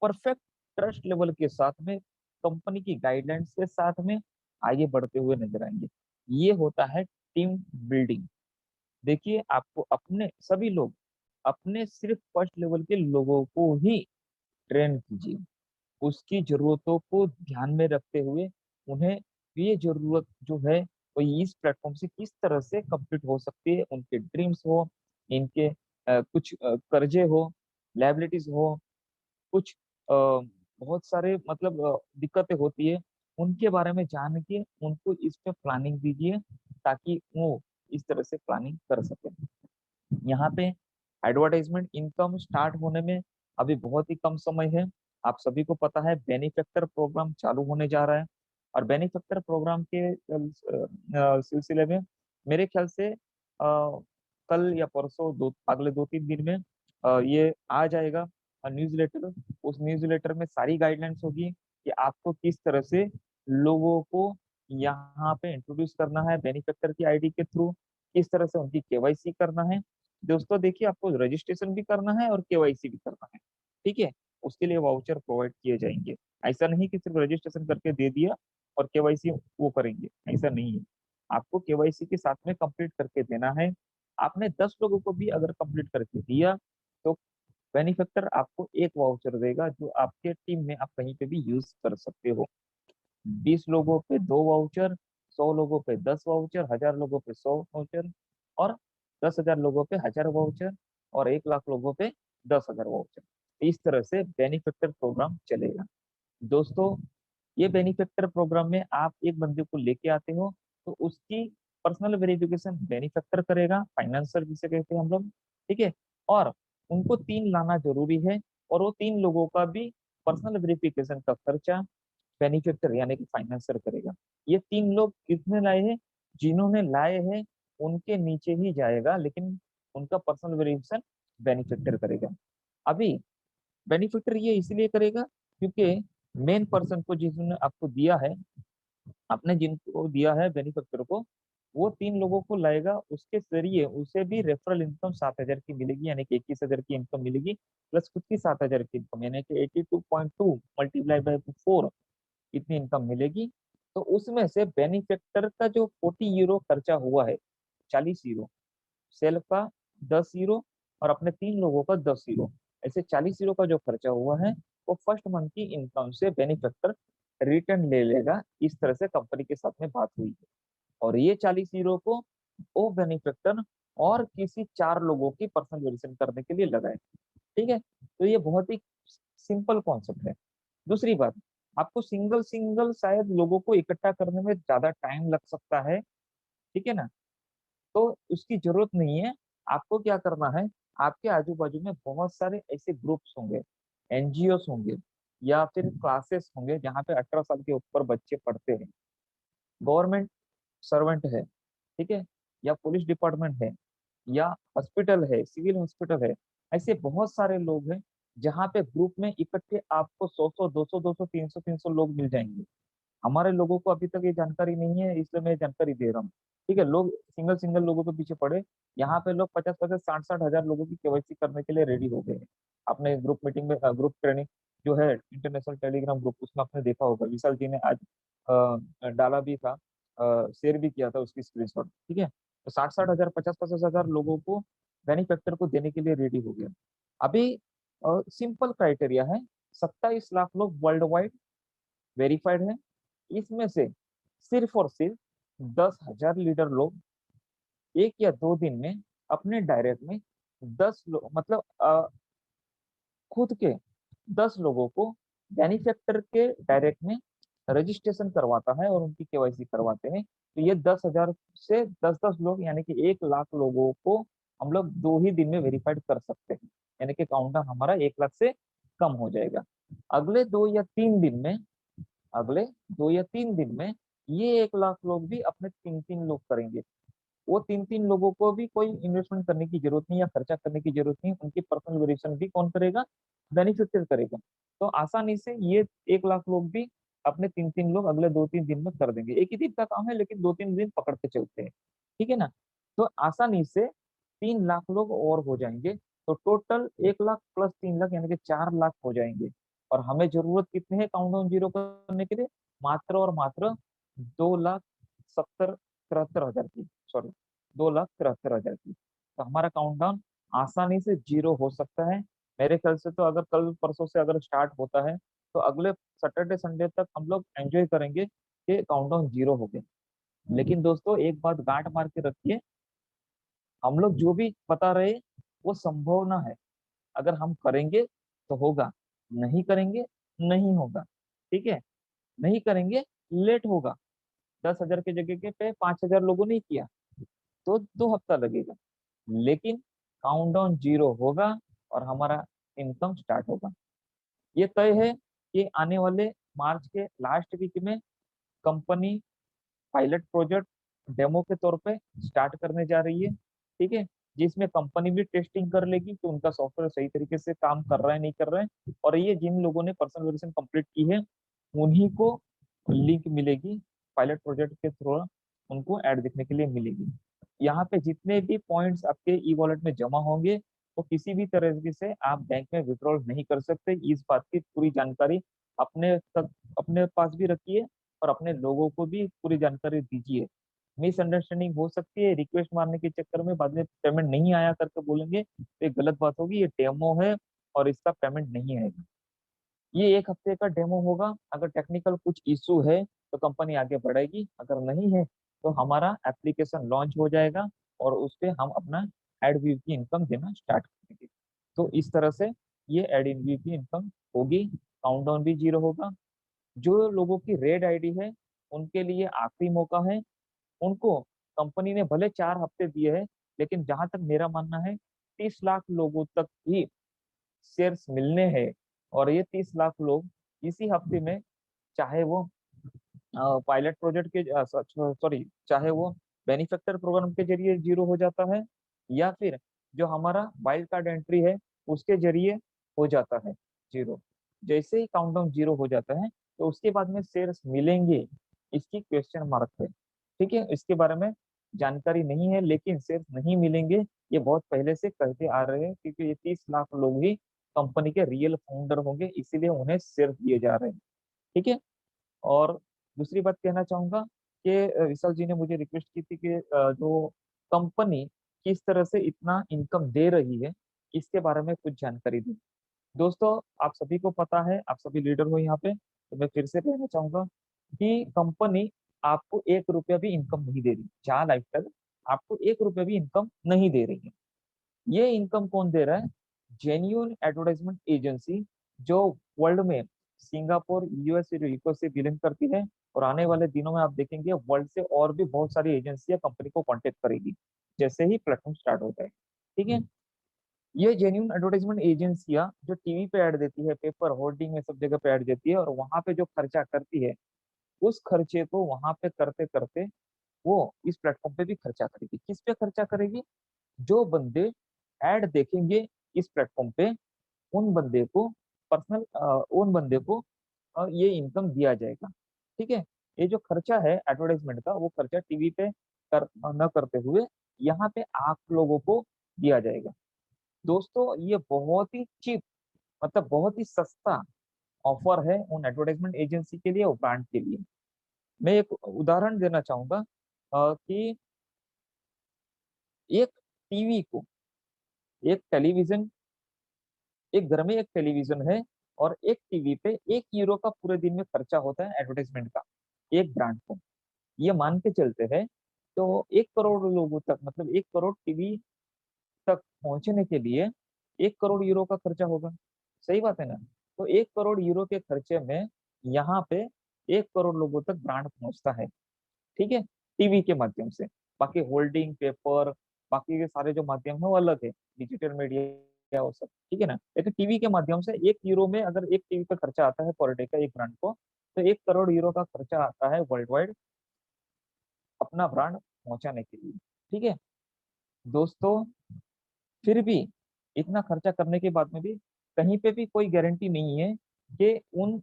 Perfect trust level के साथ में, कंपनी की गाइडलाइंस के साथ में आगे बढ़ते हुए नजर आएंगे। ये होता है टीम बिल्डिंग। देखिए, आपको अपने सभी लोग, अपने सिर्फ फर्स्ट लेवल के लोगों को ही ट्रेन कीजिए, उसकी जरूरतों को ध्यान में रखते हुए उन्हें ये जरूरत जो है वो इस प्लेटफॉर्म से किस तरह से कंप्लीट हो सकती है, उनके ड्रीम्स हो, इनके कुछ कर्जे हो, लायबिलिटीज हो, कुछ बहुत सारे मतलब दिक्कतें होती है, उनके बारे में जान के उनको इस पे प्लानिंग दीजिए, ताकि वो इस तरह से प्लानिंग कर सके। यहाँ पे एडवर्टाइजमेंट इनकम स्टार्ट होने में अभी बहुत ही कम समय है। आप सभी को पता है बेनिफैक्टर प्रोग्राम चालू होने जा रहा है, और बेनिफैक्टर प्रोग्राम के सिलसिले में मेरे ख्याल से कल या परसों अगले 2-3 दिन में ये आ जाएगा न्यूज़लेटर। उस न्यूज़लेटर में सारी गाइडलाइंस होगी कि आपको किस तरह से लोगों को यहाँ पे इंट्रोड्यूस करना है बेनिफैक्टर की आईडी के थ्रू, किस तरह से उनकी केवाईसी करना है। दोस्तों देखिए, आपको रजिस्ट्रेशन भी करना है और केवाईसी भी करना है, ठीक है। उसके लिए वाउचर प्रोवाइड किए जाएंगे। ऐसा नहीं कि सिर्फ रजिस्ट्रेशन करके दे दिया और केवाईसी वो करेंगे, ऐसा नहीं है। आपको केवाईसी के साथ में कंप्लीट करके देना है। आपने 10 लोगों को भी अगर कंप्लीट करके दिया तो बेनिफैक्टर आपको एक वाउचर देगा, जो आपके टीम में आप कहीं पे भी यूज कर सकते हो। 20 लोगों पे 2 वाउचर, 100 लोगों पे 10 वाउचर, 1000 लोगों पे 100 वाउचर, और 10,000 लोगों पे 1000 वाउचर, और 1 लाख लोगों पे 10,000 वाउचर। इस तरह से बेनिफैक्टर प्रोग्राम चलेगा। दोस्तों, ये बेनिफैक्टर प्रोग्राम में आप एक बंदे को लेके आते हो तो उसकी पर्सनल वेरिफिकेशन बेनिफैक्टर करेगा, फाइनेंसर जिसे कहते हैं हम लोग, ठीक है। और उनको 3 लाना जरूरी है, और वो 3 लोगों का भी पर्सनल वेरिफिकेशन का खर्चा बेनिफिटर यानी कि फाइनेंसर करेगा। ये 3 लोग किसने लाए हैं? जिन्होंने लाए हैं उनके नीचे ही जाएगा, लेकिन उनका पर्सनल वेरिफिकेशन बेनिफिटर करेगा। अभी बेनिफिटर ये इसलिए करेगा क्योंकि मेन पर्सन को जिसने आपको दिया है, आपने जिनको दिया है बेनिफिटर को, वो 3 लोगों को लाएगा, उसके जरिए उसे भी रेफरल इनकम 7,000 की मिलेगी, यानी कि 21,000 की इनकम मिलेगी, प्लस खुद की 7,000 की इनकम, यानी कि 82.2 मल्टीप्लाई बाय 4, इतनी इनकम मिलेगी। तो उसमें से बेनिफैक्टर का जो 40 यूरो खर्चा हुआ है, 40 यूरो सेल्फ का, 10 यूरो और अपने 3 लोगों का 10 यूरो, ऐसे 40 यूरो का जो खर्चा हुआ है वो फर्स्ट मंथ की इनकम से बेनिफैक्टर रिटर्न ले लेगा। इस तरह से कंपनी के साथ में बात हुई है, और ये 40 यूरो को वो बेनिफैक्टर और किसी 4 लोगों की पर्सनल वेरिएशन करने के लिए लगाए, ठीक है। तो ये बहुत ही सिंपल कॉन्सेप्ट है। दूसरी बात, आपको सिंगल सिंगल शायद लोगों को इकट्ठा करने में ज्यादा टाइम लग सकता है, ठीक है ना। तो उसकी जरूरत नहीं है। आपको क्या करना है, आपके आजू बाजू में बहुत सारे ऐसे ग्रुप्स होंगे, एनजीओस होंगे, या फिर क्लासेस होंगे जहाँ पे 18 साल के ऊपर बच्चे पढ़ते हैं, गवर्नमेंट सर्वेंट है, ठीक है, या पुलिस डिपार्टमेंट है, या हॉस्पिटल है, सिविल हॉस्पिटल है। ऐसे बहुत सारे लोग हैं जहाँ पे ग्रुप में इकट्ठे आपको 100-100, 200, 200, 300, 300 लोग मिल जाएंगे। हमारे लोगों को अभी तक ये जानकारी नहीं है, इसलिए मैं जानकारी दे रहा हूँ, ठीक है। लोग सिंगल सिंगल लोगों के पीछे पड़े, यहाँ पे लोग 50-50, 60-60 हजार लोगों की केवाईसी करने के लिए रेडी हो गए हैं। आपने ग्रुप मीटिंग में ग्रुप ट्रेनिंग जो है इंटरनेशनल टेलीग्राम ग्रुप, उसमें आपने देखा होगा, विशाल जी ने आज डाला भी था, शेयर भी किया था उसकी स्क्रीनशॉट, ठीक है। तो 60-60 हजार, 50-50 हजार लोगों को बेनिफैक्टर को देने के लिए रेडी हो गया। अभी सिंपल क्राइटेरिया है, 27 लाख लोग वर्ल्ड वाइड वेरीफाइड है। इसमें से सिर्फ और सिर्फ 10,000 लीडर लोग 1 या 2 दिन में अपने डायरेक्ट में 10 लोग मतलब खुद के 10 लोगों को बेनिफैक्टर के डायरेक्ट में रजिस्ट्रेशन करवाता है और उनकी केवाईसी करवाते हैं। तो ये 10,000 से 10-10 लोग, यानी कि 1 लाख लोगों को हम लोग 2 ही दिन में वेरीफाइड कर सकते हैं, यानी कि काउंटर हमारा 1 लाख से कम हो जाएगा। अगले 2 या 3 दिन में, अगले 2 या 3 दिन में ये 1 लाख लोग भी अपने 3-3 लोग करेंगे। वो 3-3 लोगों को भी कोई इन्वेस्टमेंट करने की जरूरत नहीं या खर्चा करने की जरूरत नहीं, उनकी पर्सनल वेरिएशन भी कौन करेगा? बेनिफिशियल करेगा। तो आसानी से ये 1 लाख लोग भी अपने 3-3 लोग अगले 2-3 दिन में कर देंगे। एक ही दिन का काम है, लेकिन 2-3 दिन पकड़ के चलते हैं, ठीक है ना। तो आसानी से 3 लाख लोग और हो जाएंगे। तो टोटल 1 लाख प्लस 3 लाख, यानी कि 4 लाख हो जाएंगे। और हमें जरूरत कितनी है काउंटडाउन जीरो करने के लिए? मात्र और मात्र 2,70,73,हजार की, सॉरी 2,73,000 की। तो हमारा काउंटडाउन आसानी से जीरो हो सकता है। मेरे ख्याल से तो अगर कल परसों से अगर स्टार्ट होता है तो अगले सैटरडे संडे तक हम लोग एंजॉय करेंगे कि काउंटडाउन जीरो हो गए। लेकिन दोस्तों एक बात गांठ मार के रखिए, हम लोग जो भी बता रहे हैं वो संभावना है। अगर हम करेंगे तो होगा, नहीं करेंगे नहीं होगा। ठीक है, नहीं करेंगे लेट होगा। 10,000 की जगह के पे 5,000 लोगों ने किया तो 2 हफ्ता लगेगा। लेकिन काउंटडाउन जीरो होगा और हमारा इनकम स्टार्ट होगा। ये तय है कि आने वाले मार्च के लास्ट वीक में कंपनी पायलट प्रोजेक्ट डेमो के तौर पे स्टार्ट करने जा रही है। ठीक है, जिसमें कंपनी भी टेस्टिंग कर लेगी कि उनका सॉफ्टवेयर सही तरीके से काम कर रहा है नहीं कर रहा है। और ये जिन लोगों ने पर्सनल वेरिफिकेशन कंप्लीट की है उन्हीं को लिंक मिलेगी पायलट प्रोजेक्ट के थ्रू, उनको ऐड देखने के लिए मिलेगी। यहाँ पे जितने भी पॉइंट्स आपके ई वॉलेट में जमा होंगे तो किसी भी तरीके से आप बैंक में विड्रॉल नहीं कर सकते। इस बात की पूरी जानकारी अपने तक, अपने पास भी रखिए और अपने लोगों को भी पूरी जानकारी दीजिए। मिसअंडरस्टैंडिंग हो सकती है, रिक्वेस्ट मारने के चक्कर में बाद में पेमेंट नहीं आया करके बोलेंगे तो ये गलत बात होगी। ये डेमो है और इसका पेमेंट नहीं आएगा। ये 1 हफ्ते का डेमो होगा। अगर टेक्निकल कुछ इशू है तो कंपनी आगे बढ़ेगी, अगर नहीं है तो हमारा एप्लीकेशन लॉन्च हो जाएगा और उस पे हम अपना एड व्यू की इनकम देना स्टार्ट करेंगे। तो इस तरह से ये एड इन व्यू की इनकम होगी। काउंटडाउन भी जीरो होगा। जो लोगों की रेड आईडी है उनके लिए आखिरी मौका है। उनको कंपनी ने भले 4 हफ्ते दिए हैं, लेकिन जहां तक मेरा मानना है 30 लाख लोगों तक ही शेयर्स मिलने हैं। और ये 30 लाख लोग इसी हफ्ते में, चाहे वो पायलट प्रोजेक्ट के सॉरी चाहे वो बेनिफैक्टर प्रोग्राम के जरिए जीरो हो जाता है या फिर जो हमारा वाइल्ड कार्ड एंट्री है उसके जरिए हो जाता है जीरो। जैसे ही काउंटडाउन जीरो हो जाता है तो उसके बाद में शेयर्स मिलेंगे, इसकी क्वेश्चन मार्क है। ठीक है, इसके बारे में जानकारी नहीं है, लेकिन शेयर्स नहीं मिलेंगे ये बहुत पहले से कहते आ रहे हैं, क्योंकि ये 30 लाख लोग ही कंपनी के रियल फाउंडर होंगे, इसीलिए उन्हें शेयर दिए जा रहे हैं। ठीक है। और दूसरी बात कहना चाहूंगा कि विशाल जी ने मुझे रिक्वेस्ट की थी कि जो कंपनी किस तरह से इतना इनकम दे रही है इसके बारे में कुछ जानकारी दी। दोस्तों आप सभी को पता है, आप सभी लीडर हो यहाँ पे, तो मैं फिर से कहना चाहूंगा कि कंपनी आपको 1 रुपया भी इनकम नहीं दे रही। चार लाइफ तक आपको 1 रुपया भी इनकम नहीं दे रही है। ये इनकम कौन दे रहा है? जेन्यून एडवर्टाइजमेंट एजेंसी, जो वर्ल्ड में सिंगापुर, यूएस और यूके से बिलिंग करती है। और आने वाले दिनों में आप देखेंगे वर्ल्ड से और भी बहुत सारी एजेंसियां कंपनी को कांटेक्ट करेगी जैसे ही प्लेटफॉर्म स्टार्ट होता है। ठीक है, ये जेन्यून एडवर्टाइजमेंट एजेंसियां जो टीवी पे ऐड देती है, पेपर होर्डिंग में सब जगह पे ऐड देती है और वहां पे जो खर्चा करती है उस खर्चे को वहां पे करते करते वो इस प्लेटफॉर्म पे भी खर्चा करेगी। किस पे खर्चा करेगी? जो बंदे ऐड देखेंगे इस प्लेटफॉर्म पे उन बंदे को पर्सनल उन बंदे को ये इनकम दिया जाएगा। ठीक है, ये जो खर्चा है एडवर्टाइजमेंट का वो खर्चा टीवी पे न करते हुए यहाँ पे आप लोगों को दिया जाएगा। दोस्तों ये बहुत ही चीप, मतलब बहुत ही सस्ता ऑफर है उन एडवर्टाइजमेंट एजेंसी के लिए और ब्रांड के लिए। मैं एक उदाहरण देना चाहूंगा कि एक टीवी को, एक टेलीविजन, एक घर में एक टेलीविजन है और एक टीवी पे 1 यूरो का पूरे दिन में खर्चा होता है एडवर्टाइजमेंट का एक ब्रांड को। ये मान के चलते हैं तो 1 करोड़ लोगों तक, मतलब 1 करोड़ टीवी तक पहुंचने के लिए 1 करोड़ यूरो का खर्चा होगा। सही बात है ना? तो 1 करोड़ यूरो के खर्चे में यहाँ पे 1 करोड़ लोगों तक ब्रांड पहुंचता है। ठीक है, टीवी के माध्यम से। बाकी होल्डिंग पेपर, बाकी के सारे जो माध्यम है वो अलग है, डिजिटल मीडिया वो सब। ठीक है ना, लेकिन टीवी के माध्यम से 1 यूरो में अगर एक टीवी का खर्चा आता है पर डे का एक ब्रांड को, तो 1 करोड़ यूरो का खर्चा आता है वर्ल्ड वाइड अपना ब्रांड पहुंचाने के लिए। ठीक है दोस्तों, फिर भी इतना खर्चा करने के बाद में भी कहीं पे भी कोई गारंटी नहीं है कि उन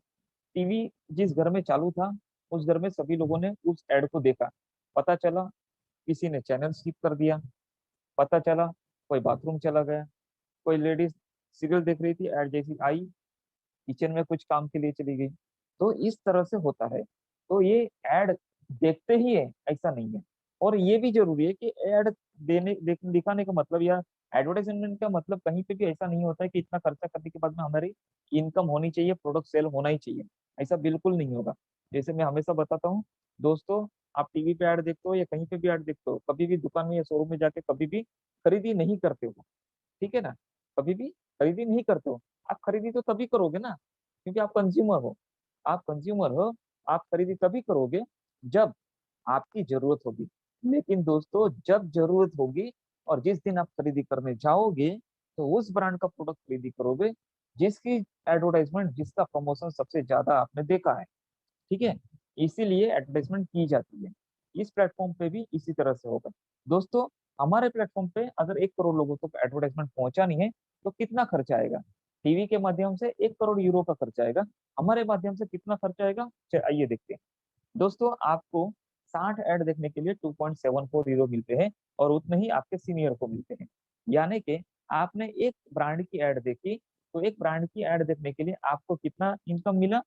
टीवी जिस घर में चालू था उस घर में सभी लोगों ने उस एड को देखा। पता चला किसी ने चैनल स्किप कर दिया, पता चला कोई बाथरूम चला गया, कोई लेडीज सीरियल देख रही थी, एड जैसी आई किचन में कुछ काम के लिए चली गई। तो इस तरह से होता है। तो ये एड देखते ही है ऐसा नहीं है। और ये भी जरूरी है कि एड दिखाने का मतलब या एडवर्टाइजमेंट का मतलब कहीं पे भी ऐसा नहीं होता है कि इतना खर्चा करने के बाद में हमारी इनकम होनी चाहिए, प्रोडक्ट सेल होना ही चाहिए। ऐसा बिल्कुल नहीं होगा। जैसे मैं हमेशा बताता हूँ दोस्तों, आप टीवी पे ऐड देखते हो या कहीं पे भी ऐड देखते हो, कभी भी दुकान में या शोरूम में जाके कभी भी खरीदी नहीं करते हो, ठीक है ना। कभी भी खरीदी नहीं करते हो। आप खरीदी तो तभी करोगे ना, क्योंकि आप कंज्यूमर हो। आप कंज्यूमर हो, आप खरीदी तभी करोगे जब आपकी जरूरत होगी। लेकिन दोस्तों, जब जरूरत होगी और जिस दिन आप खरीदी करने जाओगे, तो उस ब्रांड का प्रोडक्ट खरीदी करोगे जिसकी एडवर्टाइजमेंट, जिसका प्रमोशन सबसे ज्यादा आपने देखा है, ठीक है। इसीलिए एडवर्टाइजमेंट की जाती है। इस प्लेटफॉर्म पे भी इसी तरह से होगा। दोस्तों, हमारे प्लेटफॉर्म पे अगर 1 करोड़ लोगों तक एडवर्टाइजमेंट पहुंचानी है तो कितना खर्चा आएगा? टीवी के माध्यम से 1 करोड़ यूरो का खर्चा आएगा। हमारे माध्यम से कितना खर्चा आएगा, चलिए आइए देखते हैं। दोस्तों, आपको 60 ऐड देखने के लिए 2.74 यूरो मिलते हैं, और उतने ही आपके सीनियर को मिलते हैं। यानी कि आपने एक ब्रांड की ऐड देखी, तो एक ब्रांड की ऐड देखने के लिए आपको कितना इनकम मिला?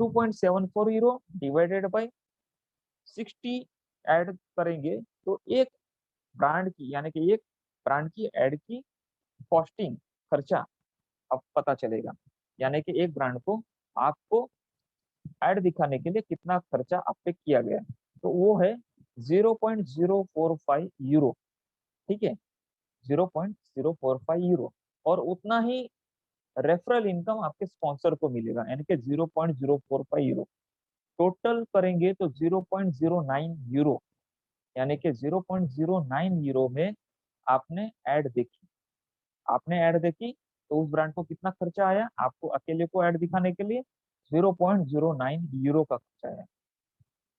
2.74 यूरो डिवाइडेड बाई 60 ऐड करेंगे तो एक ब्रांड की, यानी कि एक ब्रांड की ऐड की कॉस्टिंग, खर्चा अब पता चलेगा। यानी कि एक ब्रांड को आपको ऐड दिखाने के लिए कितना खर्चा आप पे किया गया है। तो वो है 0.045 यूरो, ठीक है, 0.045 यूरो। और उतना ही रेफरल इनकम आपके स्पॉन्सर को मिलेगा, यानी कि 0.045 यूरो। टोटल करेंगे तो 0.09 यूरो, यानी कि 0.09 यूरो में आपने ऐड देखी। आपने ऐड देखी तो उस ब्रांड को कितना खर्चा आया, आपको अकेले को ऐड दिखाने के लिए 0.09 यूरो का खर्चा आया।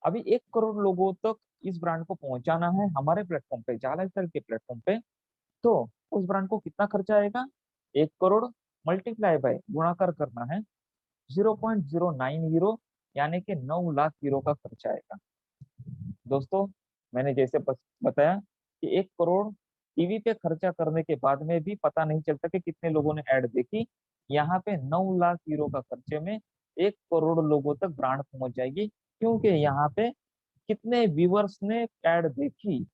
अभी 1 करोड़ लोगों तक इस ब्रांड को पहुंचाना है हमारे प्लेटफॉर्म पे, जाला स्टाइल के प्लेटफॉर्म पे। तो उस ब्रांड को कितना खर्चा आएगा? 1 करोड़ मल्टीप्लाई बाय गुणाकार करना है 0.09 यूरो, यानी कि 9 लाख यूरो का खर्चा आएगा। दोस्तों, मैंने जैसे बताया कि 1 करोड़ टीवी पे खर्चा करने के बाद में भी पता नहीं चलता कि कितने लोगों ने ऐड देखी। यहाँ पे 9 लाख यूरो का खर्चे में 1 करोड़ लोगों तक ब्रांड पहुंच जाएगी, क्योंकि यहाँ पे कितने व्यूअर्स ने ऐड देखी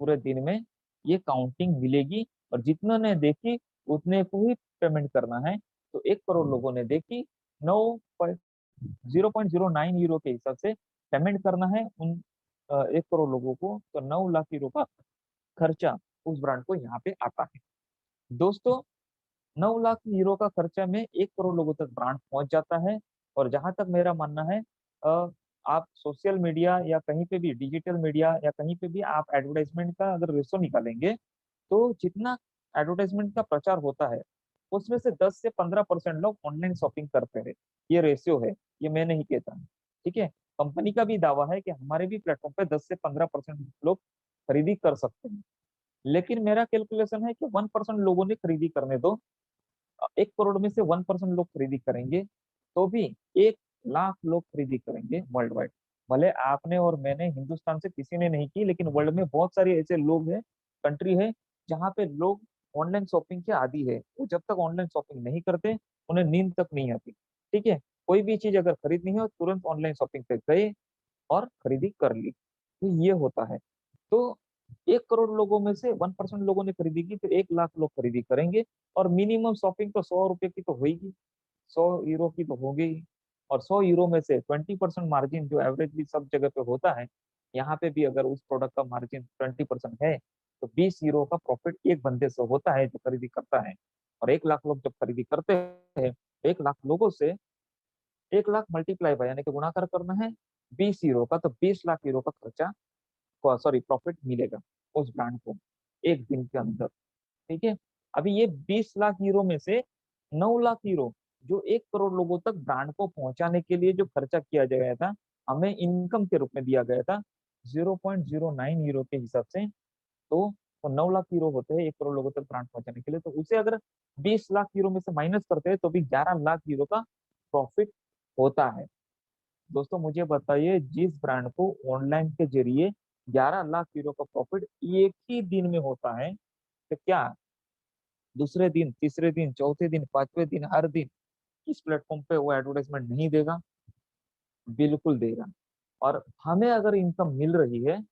पूरे दिन में, ये काउंटिंग मिलेगी। और जितनों ने देखी उतने को ही पेमेंट करना है। तो 1 करोड़ लोगों ने देखी, 0.09 यूरो के हिसाब से पेमेंट करना है उन 1 करोड़ लोगों को। तो 9 लाख यूरो का खर्चा उस ब्रांड को यहाँ पे आता है। दोस्तों, 9 लाख यूरो का खर्चा में 1 करोड़ लोगों तक ब्रांड पहुंच जाता है। और जहां तक मेरा मानना है, आप सोशल मीडिया या कहीं पे भी डिजिटल मीडिया या कहीं पे भी आप एडवर्टाइजमेंट का अगर रेशो निकालेंगे, तो जितना एडवर्टाइजमेंट का प्रचार होता है उसमें से 10 से 15% लोग ऑनलाइन शॉपिंग करते हैं। ये रेशियो है, ये मैं नहीं कहता, ठीक है। कंपनी का भी दावा है कि हमारे भी प्लेटफॉर्म पे 10 से 15% लोग खरीदी कर सकते हैं। लेकिन मेरा कैलकुलेशन है कि 1% लोगों ने खरीदी करने दो। 1 करोड़ में से 1% लोग खरीदी करेंगे तो भी 1 लाख लोग खरीदी करेंगे वर्ल्ड वाइड। भले आपने और मैंने, हिंदुस्तान से किसी ने नहीं की, लेकिन वर्ल्ड में बहुत सारे ऐसे लोग हैं, कंट्री है, जहाँ पे लोग ऑनलाइन शॉपिंग के आदी है। वो जब तक ऑनलाइन शॉपिंग नहीं करते उन्हें नींद तक नहीं आती, ठीक है। कोई भी चीज अगर खरीदनी है तुरंत ऑनलाइन शॉपिंग पे गए और खरीदी कर ली। तो ये होता है। तो 1 करोड़ लोगों में से 1% लोगों ने खरीदी की तो 1 लाख लोग खरीदी करेंगे। और मिनिमम शॉपिंग तो 100 रुपए की तो होगी, 100 यूरो की तो होगी ही। और 100 यूरो में से 20% मार्जिन जो एवरेजली सब जगह पे होता है, यहाँ पे भी अगर उस प्रोडक्ट का मार्जिन 20% है, तो 20 यूरो का प्रॉफिट एक बंदे से होता है जो खरीदी करता है। और 1 लाख लोग जब खरीदी करते हैं, 1 लाख लोगों से 1 लाख मल्टीप्लाई बाय, यानी कि गुणाकार करना है 20 यूरो का, तो 20 लाख यूरो का खर्चा, सॉरी प्रॉफिट मिलेगा उस ब्रांड को एक दिन के अंदर, ठीक है। अभी ये 20 लाख यूरो में से 9 लाख यूरो जो 1 करोड़ लोगों तक ब्रांड को पहुंचाने के लिए जो खर्चा किया गया था, हमें इनकम के रूप में दिया गया था 0.09 यूरो के हिसाब से। तो 9 लाख यूरो होते हैं 1 करोड़ लोगों तक ब्रांड पहुंचाने के लिए। तो उसे अगर 20 लाख यूरो में से माइनस करते हैं तो भी 11 लाख यूरो का प्रॉफिट होता है। दोस्तों, मुझे बताइए, जिस ब्रांड को ऑनलाइन के जरिए 11 लाख यूरो का प्रॉफिट एक ही दिन में होता है, तो क्या दूसरे दिन, तीसरे दिन, चौथे दिन, पांचवें दिन, हर दिन किस प्लेटफॉर्म पे वो एडवर्टाइजमेंट नहीं देगा? बिल्कुल देगा। और हमें अगर इनकम मिल रही है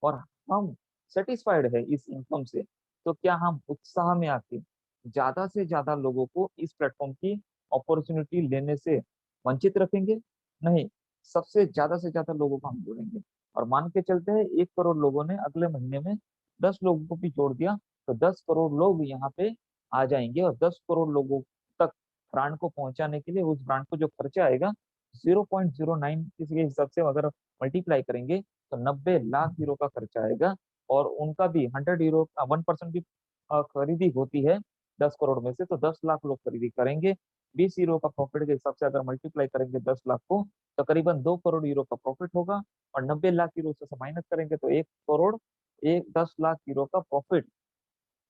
और हम सेटिस्फाइड है इस इनकम से, तो क्या हम उत्साह में आके ज्यादा से ज्यादा लोगों को इस प्लेटफॉर्म की अपॉर्चुनिटी लेने से वंचित रखेंगे? नहीं, सबसे ज्यादा से ज्यादा लोगों को हम जोड़ेंगे। और मान के चलते हैं 1 करोड़ लोगों ने अगले महीने में 10 लोगों को भी जोड़ दिया, तो 10 करोड़ लोग यहाँ पे आ जाएंगे। और 10 करोड़ लोगों तक ब्रांड को पहुंचाने के लिए उस ब्रांड को जो खर्चा आएगा 0.09 किसी के हिसाब से अगर मल्टीप्लाई करेंगे तो 90 लाख यूरो का खर्चा आएगा। और उनका भी 100 यूरो का 1% भी खरीदी होती है 10 करोड़ में से, तो 10 लाख लोग खरीदी करेंगे। 20 यूरो का प्रॉफिट के हिसाब से अगर मल्टीप्लाई करेंगे 10 लाख को, तो करीबन 2 करोड़ यूरो का प्रॉफिट होगा। और 90 लाख यूरो से माइनस करेंगे तो 1 करोड़ एक 10 लाख यूरो का प्रॉफिट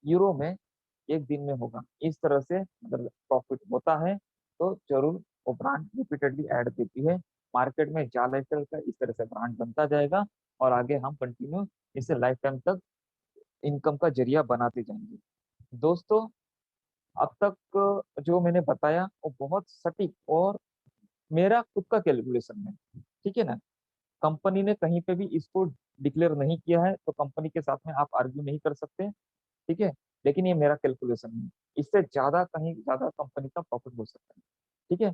यूरो में एक दिन में होगा। इस तरह से अगर प्रॉफिट होता है तो जरूर वो ब्रांड रिपीटेडली ऐड देती है मार्केट में। जाल एयरटेल का इस तरह से ब्रांड बनता जाएगा और आगे हम कंटिन्यू इसे लाइफ टाइम तक इनकम का जरिया बनाते जाएंगे। दोस्तों, अब तक जो मैंने बताया वो बहुत सटीक और मेरा खुद का कैलकुलेशन है, ठीक है ना। कंपनी ने कहीं पे भी इसको डिक्लेयर नहीं किया है, तो कंपनी के साथ में आप आर्ग्यू नहीं कर सकते, ठीक है। लेकिन ये मेरा कैलकुलेशन है, इससे ज्यादा कहीं ज्यादा कंपनी का प्रॉफिट हो सकता है, ठीक है।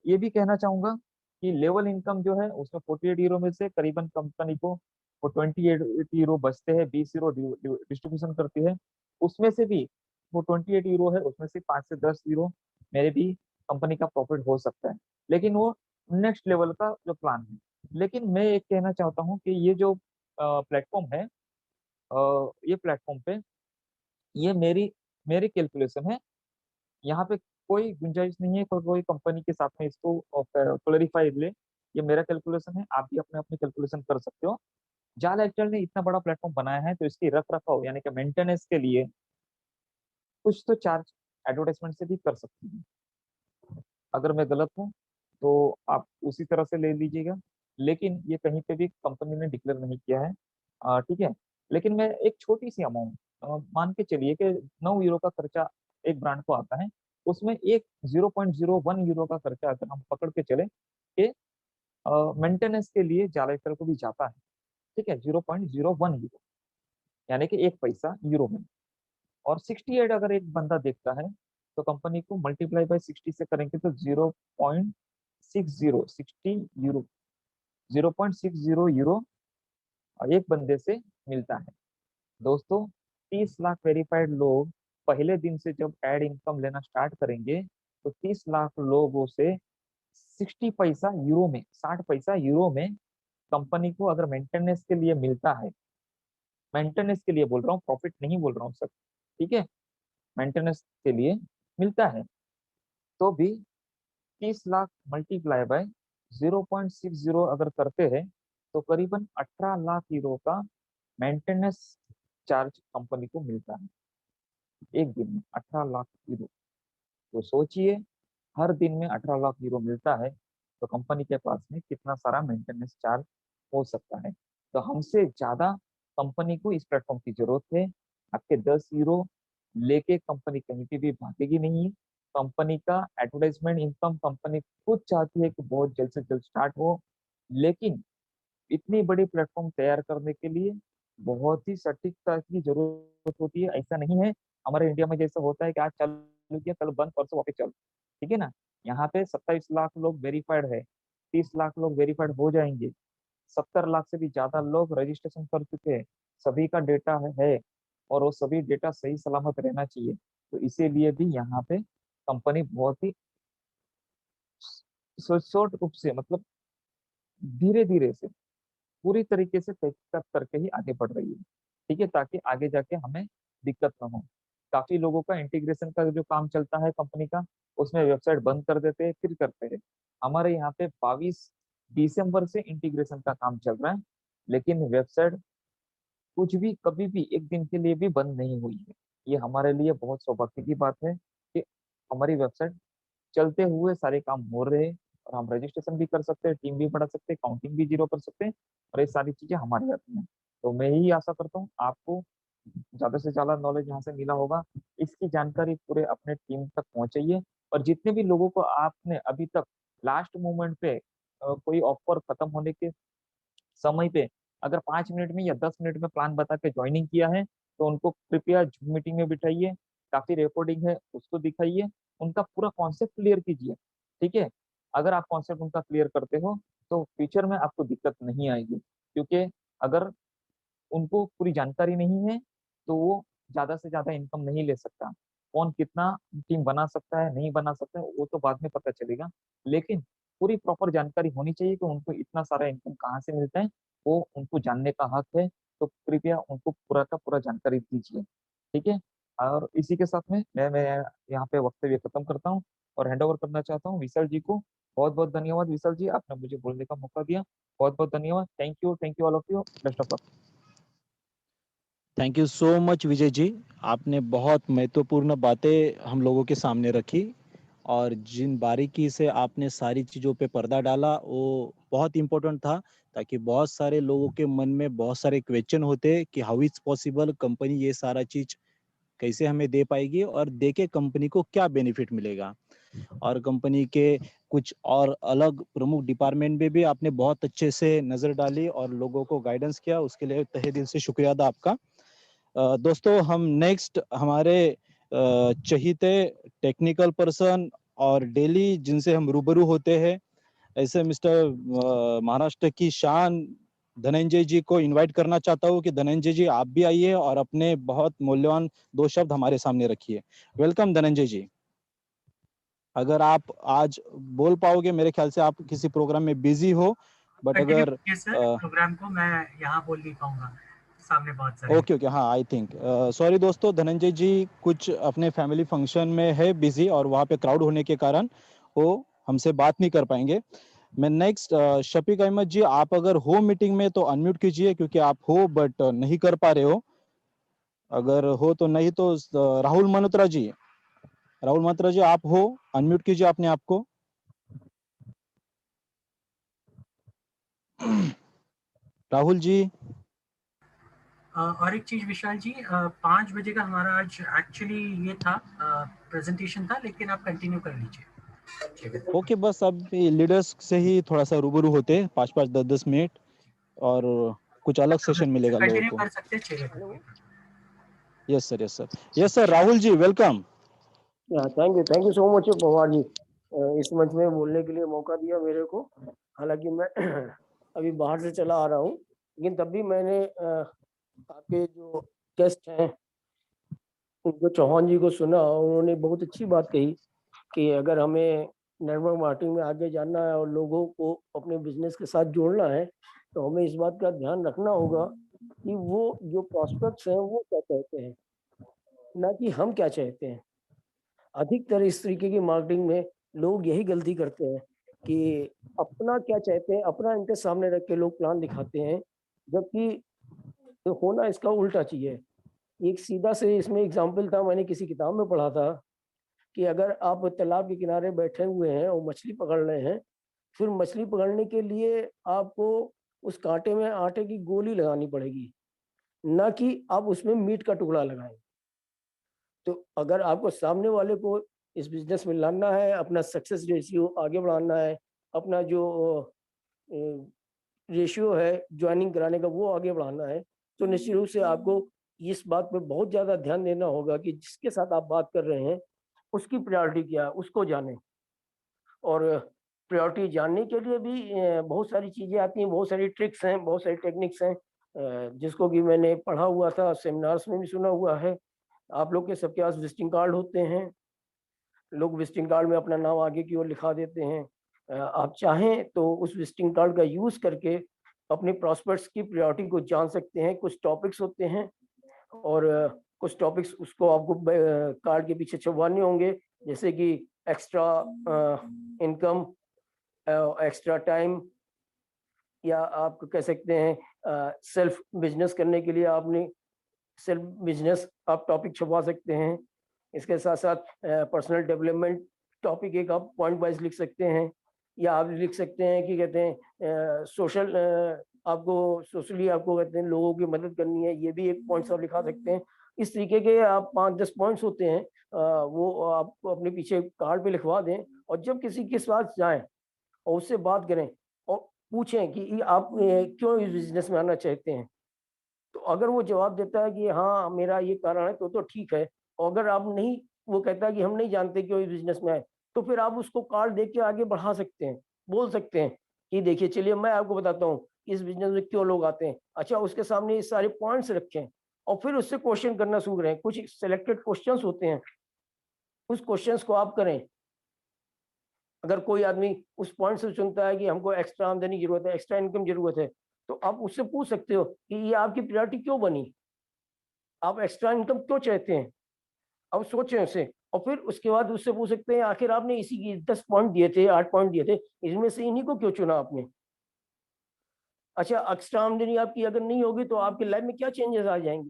ये भी कहना चाहूंगा कि लेवल इनकम जो है उसमें 48 यूरो में से करीबन कंपनी को वो 28 यूरो बचते हैं, 20 यूरो डिस्ट्रीब्यूशन करती है। उसमें से भी वो 28 यूरो है, उसमें से 5 से 10 यूरो मेरे भी कंपनी का प्रॉफिट हो सकता है। लेकिन वो नेक्स्ट लेवल का जो प्लान है। लेकिन मैं एक कहना चाहता हूँ कि ये जो प्लेटफॉर्म है, ये प्लेटफॉर्म पे ये मेरी मेरी कैलकुलेशन है। यहाँ पे कोई गुंजाइश नहीं है कोई कंपनी के साथ में इसको क्लैरिफाई ले। ये मेरा कैलकुलेशन है, आप भी अपने अपने कैलकुलेशन कर सकते हो। जाल एक्चुअल ने इतना बड़ा प्लेटफॉर्म बनाया है तो इसकी रख रखाव यानी कि मेंटेनेंस के लिए कुछ तो चार्ज एडवर्टाइजमेंट से भी कर सकती है। अगर मैं गलत हूँ तो आप उसी तरह से ले लीजिएगा। लेकिन ये कहीं पे भी कंपनी ने डिक्लेयर नहीं किया है, ठीक है। लेकिन मैं एक छोटी सी अमाउंट मान के चलिए कि 9 यूरो का खर्चा एक ब्रांड को आता है, उसमें एक 0.01 यूरो का खर्चा अगर हम पकड़ के चले कि मेंटेनेंस के लिए जालाइटर को भी जाता है, ठीक है, 0.01 यूरो यानी कि 1 पैसा यूरो में। और 68 अगर एक बंदा देखता है तो कंपनी को मल्टीप्लाई बाय 60 से करेंगे तो 0.60 यूरो एक बंदे से मिलता है। दोस्तों, 30 लाख वेरीफाइड लोग पहले दिन से जब एड इनकम लेना स्टार्ट करेंगे तो 30 लाख लोगों से 60 पैसा यूरो में 60 पैसा यूरो में कंपनी को अगर मेंटेनेंस के लिए मिलता है, मेंटेनेंस के लिए बोल रहा हूँ, प्रॉफिट नहीं बोल रहा हूँ सर, ठीक है, मेंटेनेंस के लिए मिलता है, तो भी 30 लाख मल्टीप्लाई बाय 0.60 अगर करते हैं तो करीबन 18 लाख यूरो का मेंटेनेंस चार्ज कंपनी को मिलता है एक दिन में। 18 लाख यूरो, तो सोचिए हर दिन में 18 लाख यूरो मिलता है तो कंपनी के पास में कितना सारा मेंटेनेंस चार्ज हो सकता है। तो हमसे ज्यादा कंपनी को इस प्लेटफॉर्म की जरूरत है। आपके 10 यूरो लेके कंपनी कहीं पे भी भागेगी नहीं। कंपनी का एडवर्टाइजमेंट इनकम कंपनी खुद चाहती है कि बहुत जल्द से जल्द स्टार्ट हो। लेकिन इतनी बड़ी प्लेटफॉर्म तैयार करने के लिए बहुत ही सटीकता की जरूरत होती है। ऐसा नहीं है हमारे इंडिया में जैसा होता है कि आज चालू किया कल बंद परसों वापस चल, ठीक है ना। यहाँ पे 27 लाख लोग वेरीफाइड है, 30 लाख लोग वेरीफाइड हो जाएंगे, 70 लाख से भी ज्यादा लोग रजिस्ट्रेशन कर चुके हैं, सभी का डेटा है और वो सभी डेटा सही सलामत रहना चाहिए। तो इसीलिए भी यहाँ पे कंपनी बहुत ही शॉर्ट रूप से मतलब धीरे धीरे से पूरी तरीके से तहकीकात करके ही आगे बढ़ रही है, ठीक है, ताकि आगे जाके हमें दिक्कत ना हो। काफी लोगों का इंटीग्रेशन का जो काम चलता है कंपनी का, उसमें वेबसाइट बंद कर देते हैं फिर करते हैं। हमारे यहाँ पे 22 दिसंबर से इंटीग्रेशन का काम चल रहा है, लेकिन वेबसाइट कुछ भी कभी भी एक दिन के लिए भी बंद नहीं हुई है। ये हमारे लिए बहुत सौभाग्य की बात है कि हमारी वेबसाइट चलते हुए सारे काम हो रहे हैं और हम रजिस्ट्रेशन भी कर सकते हैं, टीम भी बढ़ा सकते हैं, काउंटिंग भी जीरो कर सकते हैं और ये सारी चीजें हमारे हाथ में हैं। तो मैं यही आशा करता हूँ आपको ज्यादा से ज्यादा नॉलेज यहाँ से मिला होगा। इसकी जानकारी पूरे अपने टीम तक पहुंचाइए और जितने भी लोगों को आपने अभी तक लास्ट मोमेंट पे कोई ऑफर खत्म होने के समय पे अगर 5 मिनट में या 10 मिनट में प्लान बता के ज्वाइनिंग किया है, तो उनको कृपया जूम मीटिंग में बिठाइए, काफी रिकॉर्डिंग है उसको दिखाइए, उनका पूरा कॉन्सेप्ट क्लियर कीजिए। ठीक है, अगर आप कॉन्सेप्ट उनका क्लियर करते हो तो फ्यूचर में आपको दिक्कत नहीं आएगी, क्योंकि अगर उनको पूरी जानकारी नहीं है तो वो ज्यादा से ज्यादा इनकम नहीं ले सकता। कौन कितना टीम बना सकता है नहीं बना सकता है वो तो बाद में पता चलेगा, लेकिन पूरी प्रॉपर जानकारी होनी चाहिए कि उनको इतना सारा इनकम कहाँ से मिलता है, वो उनको जानने का हक है। तो कृपया उनको पूरा का पूरा जानकारी दीजिए। ठीक है, और इसी के साथ में मैं यहाँ पे वक्तव्य खत्म करता हूँ और हैंड ओवर करना चाहता हूँ विशाल जी को। बहुत बहुत धन्यवाद विशाल जी, आपने मुझे बोलने का मौका दिया। बहुत बहुत धन्यवाद। Thank you all of you. Best of luck. Thank you so much Vijay ji. आपने बहुत महत्वपूर्ण बातें हम लोगों के सामने रखी, और जिन बारीकी से आपने सारी चीज़ों पे पर्दा डाला वो बहुत इम्पोर्टेंट था, ताकि बहुत सारे लोगों के मन में बहुत सारे क्वेश्चन होते कि हाउ इज पॉसिबल, कंपनी ये सारा चीज़ कैसे हमें दे पाएगी, और दे के कंपनी को क्या बेनिफिट मिलेगा। और कंपनी के कुछ और अलग प्रमुख डिपार्टमेंट में भी आपने बहुत अच्छे से नज़र डाली और लोगों को गाइडेंस किया, उसके लिए तहे दिल से शुक्रिया अदा आपका। दोस्तों, हम नेक्स्ट हमारे चहीते टेक्निकल पर्सन और डेली जिनसे हम रूबरू होते हैं, ऐसे मिस्टर महाराष्ट्र की शान धनंजय जी को इनवाइट करना चाहता हूँ कि धनंजय जी आप भी आइए और अपने बहुत मूल्यवान 2 शब्द हमारे सामने रखिए। वेलकम धनंजय जी। अगर आप आज बोल पाओगे, मेरे ख्याल से आप किसी प्रोग्राम में बिजी हो, बट कंटिन्यू अगर कीजिए सर प्रोग्राम को, मैं यहाँ बोल नहीं पाऊंगा, सामने बहुत सारे ओके ओके, हाँ आई थिंक सॉरी दोस्तों, धनंजय जी कुछ अपने फैमिली फंक्शन में है बिजी, और वहाँ पे क्राउड होने के कारण वो हमसे बात नहीं कर पाएंगे। मैं नेक्स्ट शफीक अहमद जी, आप अगर हो मीटिंग में तो अनम्यूट कीजिए, क्योंकि आप हो बट नहीं कर पा रहे हो। अगर हो तो, नहीं तो राहुल मल्होत्रा जी, राहुल मल्होत्रा जी आप हो, अनम्यूट कीजिए अपने आप को। राहुल जी। और एक चीज विशाल जी, 5 बजे का हमारा आज एक्चुअली ये था प्रेजेंटेशन था, लेकिन आप कंटिन्यू कर लीजिए। ठीक है, ओके, बस अब लीडर्स से ही थोड़ा सा रूबरू होते हैं 5-5 10-10 मिनट, और कुछ अलग सेशन मिलेगा लोगों कंटिन्यू को। कर सकते हैं 6 बजे। Yes sir, yes sir, yes sir. Rahul ji welcome. Thank you so much Pawar ji, इस मंच में बोलने के लिए मौका दिया मेरे को। हालांकि मैं अभी बाहर से चला आ रहा हूँ, लेकिन तब भी मैंने आपके जो गेस्ट हैं उनको, चौहान जी को सुना। उन्होंने बहुत अच्छी बात कही कि अगर हमें नेटवर्क मार्केटिंग में आगे जाना है और लोगों को अपने बिजनेस के साथ जोड़ना है, तो हमें इस बात का ध्यान रखना होगा कि वो जो प्रॉस्पेक्ट्स हैं वो क्या कहते हैं, ना कि हम क्या चाहते हैं। अधिकतर इस तरीके की मार्केटिंग में लोग यही गलती करते हैं कि अपना क्या चाहते हैं, अपना इनके सामने रख के लोग प्लान दिखाते हैं, जबकि तो होना इसका उल्टा चाहिए। एक सीधा से इसमें एग्जाम्पल था, मैंने किसी किताब में पढ़ा था कि अगर आप तालाब के किनारे बैठे हुए हैं और मछली पकड़ रहे हैं, फिर मछली पकड़ने के लिए आपको उस कांटे में आटे की गोली लगानी पड़ेगी, ना कि आप उसमें मीट का टुकड़ा लगाएं। तो अगर आपको सामने वाले को इस बिजनेस में लाना है, अपना सक्सेस रेशियो आगे बढ़ाना है, अपना जो रेशियो है ज्वाइनिंग कराने का वो आगे बढ़ाना है, तो निश्चित रूप से आपको इस बात पे बहुत ज़्यादा ध्यान देना होगा कि जिसके साथ आप बात कर रहे हैं उसकी प्रायोरिटी क्या है, उसको जाने। और प्रायोरिटी जानने के लिए भी बहुत सारी चीज़ें आती हैं, बहुत सारी ट्रिक्स हैं, बहुत सारी टेक्निक्स हैं, जिसको कि मैंने पढ़ा हुआ था, सेमिनार्स में भी सुना हुआ है। आप लोग के सबके पास विजिटिंग कार्ड होते हैं, लोग विजिटिंग कार्ड में अपना नाम आगे की ओर लिखा देते हैं। आप चाहें तो उस विजिटिंग कार्ड का यूज़ करके अपने प्रॉस्पेक्ट्स की प्रायोरिटी को जान सकते हैं। कुछ टॉपिक्स होते हैं और कुछ टॉपिक्स उसको आपको कार्ड के पीछे छपवाने होंगे, जैसे कि एक्स्ट्रा इनकम, एक्स्ट्रा टाइम, या आप कह सकते हैं सेल्फ बिजनेस करने के लिए आपने सेल्फ बिजनेस आप टॉपिक छपवा सकते हैं। इसके साथ साथ पर्सनल डेवलपमेंट टॉपिक एक आप पॉइंट वाइज लिख सकते हैं, या आप लिख सकते हैं कि कहते हैं सोशल, आपको सोशली आपको कहते हैं लोगों की मदद करनी है, ये भी एक पॉइंट्स आप लिखा सकते हैं। इस तरीके के आप 5-10 पॉइंट्स होते हैं वो आपको अपने पीछे कार्ड पे लिखवा दें, और जब किसी के पास जाएं और उससे बात करें और पूछें कि ये आप क्यों इस बिजनेस में आना चाहते हैं। तो अगर वो जवाब देता है कि हाँ मेरा ये कारण है, तो ठीक है। और अगर आप नहीं, वो कहता है कि हम नहीं जानते क्यों इस बिजनेस में आए, तो फिर आप उसको कार्ड दे के आगे बढ़ा सकते हैं, बोल सकते हैं कि देखिए चलिए मैं आपको बताता हूँ इस बिजनेस में क्यों लोग आते हैं। अच्छा, उसके सामने ये सारे पॉइंट्स रखें और फिर उससे क्वेश्चन करना शुरू करें। कुछ सिलेक्टेड क्वेश्चंस होते हैं, उस क्वेश्चंस को आप करें। अगर कोई आदमी उस पॉइंट से चुनता है कि हमको एक्स्ट्रा आमदनी की जरूरत है, एक्स्ट्रा इनकम जरूरत है, तो आप उससे पूछ सकते हो कि ये आपकी प्रायोरिटी क्यों बनी, आप एक्स्ट्रा इनकम क्यों चाहते हैं। अब सोचें उसे, और फिर उसके बाद उससे पूछ सकते हैं आखिर आपने इसी की 10 पॉइंट दिए थे, 8 पॉइंट दिए थे, इनमें से इन्हीं को क्यों चुना आपने। अच्छा, एक्स्ट्रा आमदनी आपकी अगर नहीं होगी तो आपकी लाइफ में क्या चेंजेस आ जाएंगे,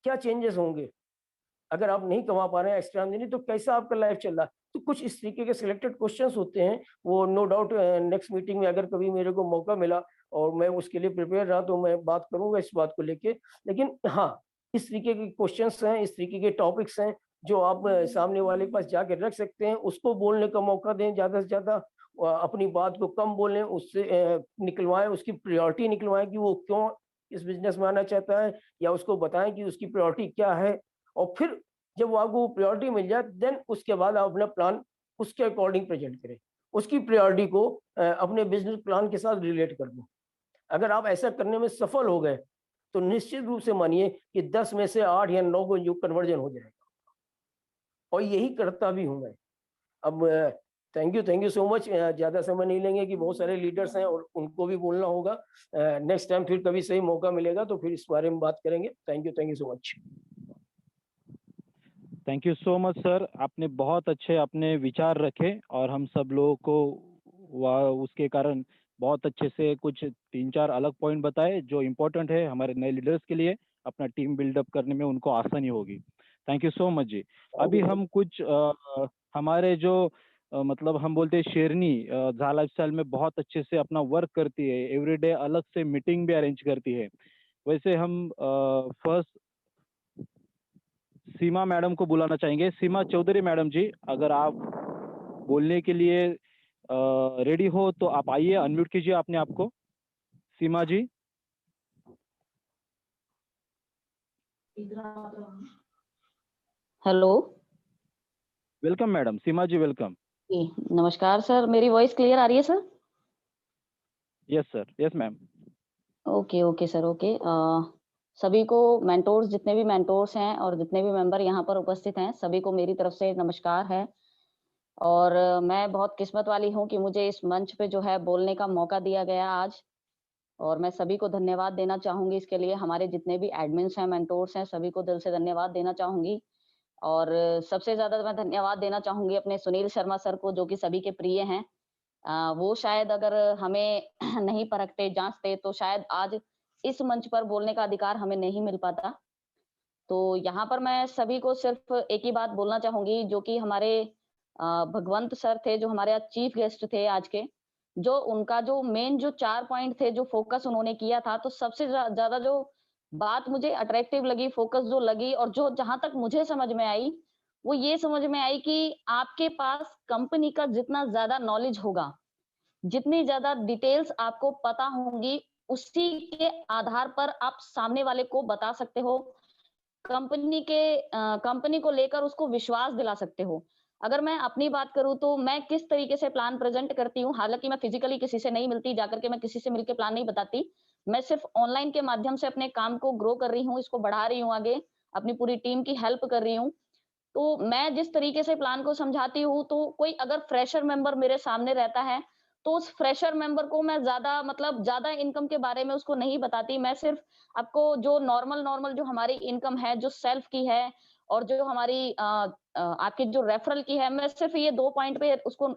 क्या चेंजेस होंगे। अगर आप नहीं कमा पा रहे हैं एक्स्ट्रा आमदनी, तो कैसा आपका लाइफ चल रहा है। तो कुछ इस तरीके के सिलेक्टेड क्वेश्चंस होते हैं, वो नो डाउट नेक्स्ट मीटिंग में अगर कभी मेरे को मौका मिला और मैं उसके लिए प्रिपेयर रहा तो मैं बात करूंगा इस बात को लेके। लेकिन हाँ, इस तरीके के क्वेश्चंस हैं, इस तरीके के टॉपिक्स हैं जो आप सामने वाले के पास जाके रख सकते हैं, उसको बोलने का मौका दें ज़्यादा से ज़्यादा। अपनी बात को कम बोलें, उससे निकलवाएं, उसकी प्रायोरिटी निकलवाएं कि वो क्यों इस बिजनेस में आना चाहता है, या उसको बताएं कि उसकी प्रायोरिटी क्या है। और फिर जब वो आपको प्रायोरिटी मिल जाए, देन उसके बाद आप अपना प्लान उसके अकॉर्डिंग प्रेजेंट करें, उसकी प्रायोरिटी को अपने बिजनेस प्लान के साथ रिलेट कर दें। अगर आप ऐसा करने में सफल हो गए, तो निश्चित रूप से मानिए कि 10 में से 8 या 9 को जो कन्वर्जन हो जाएगा, और यही करता भी हूं मैं। अब थैंक यू सो मच। ज़्यादा समय नहीं लेंगे कि बहुत सारे लीडर्स हैं और उनको भी बोलना होगा। नेक्स्ट टाइम फिर कभी सही मौका मिलेगा तो फिर इस बारे में बात करेंगे। Thank you so much. Thank you so much sir, आपने बहुत अच्छे अपने विचार रखे और हम सब लोगों को उसके कारण बहुत अच्छे से कुछ 3-4 अलग पॉइंट बताए जो इम्पोर्टेंट है हमारे नए लीडर्स के लिए, अपना टीम बिल्डअप करने में उनको आसानी होगी। थैंक यू सो मच जी। अभी हम कुछ हमारे जो मतलब हम बोलते हैं शेरनी झा लाइफस्टाइल में बहुत अच्छे से अपना वर्क करती है, एवरीडे अलग से मीटिंग भी अरेंज करती है। वैसे हम फर्स्ट सीमा मैडम को बुलाना चाहेंगे। सीमा चौधरी मैडम जी, अगर आप बोलने के लिए रेडी हो तो आप आइए, अनम्यूट कीजिए अपने आप को। सीमा जी। हेलो। वेलकम मैडम, सीमा जी वेलकम। नमस्कार सर, मेरी वॉइस क्लियर आ रही है sir? Yes sir, yes ma'am. Okay sir, okay. सभी को मेंटोर्स, जितने भी मेंटोर्स हैं और जितने भी मेंबर यहाँ पर उपस्थित हैं, सभी को मेरी तरफ से नमस्कार है। और मैं बहुत किस्मत वाली हूँ कि मुझे इस मंच पे जो है बोलने का मौका दिया गया आज, और मैं सभी को धन्यवाद देना चाहूंगी इसके लिए। हमारे जितने भी एडमिन्स हैं, मेंटोर्स हैं, सभी को दिल से धन्यवाद देना चाहूंगी। और सबसे ज्यादा मैं धन्यवाद देना चाहूंगी अपने सुनील शर्मा सर को, जो कि सभी के प्रिय हैं। वो शायद अगर हमें नहीं परखते, जांचते, तो शायद आज इस मंच पर बोलने का अधिकार हमें नहीं मिल पाता। तो यहाँ पर मैं सभी को सिर्फ एक ही बात बोलना चाहूंगी, जो कि हमारे भगवंत सर थे, जो हमारे आज चीफ गेस्ट थे आज के, जो उनका जो मेन जो 4 पॉइंट थे, जो फोकस उन्होंने किया था, तो सबसे ज्यादा जो बात मुझे अट्रैक्टिव लगी, फोकस जो लगी, और जो जहां तक मुझे समझ में आई, वो ये समझ में आई कि आपके पास कंपनी का जितना ज्यादा नॉलेज होगा, जितनी ज्यादा डिटेल्स आपको पता होंगी, उसी के आधार पर आप सामने वाले को बता सकते हो, कंपनी को लेकर उसको विश्वास दिला सकते हो। अगर मैं अपनी बात करूं तो मैं किस तरीके से प्लान प्रेजेंट करती हूँ, हालांकि मैं फिजिकली किसी से नहीं मिलती, जाकर के मैं किसी से मिलकर प्लान नहीं बताती। मैं सिर्फ ऑनलाइन के माध्यम से अपने काम को ग्रो कर रही हूँ, इसको बढ़ा रही हूँ आगे, अपनी पूरी टीम की हेल्प कर रही हूँ। तो मैं जिस तरीके से प्लान को समझाती हूँ, तो कोई अगर फ्रेशर मेंबर मेरे सामने रहता है, तो उस फ्रेशर मेंबर को मैं ज्यादा इनकम के बारे में उसको नहीं बताती। मैं सिर्फ आपको जो नॉर्मल जो हमारी इनकम है, जो सेल्फ की है, और जो हमारी आपकी जो रेफरल की है, मैं सिर्फ ये 2 पॉइंट पे उसको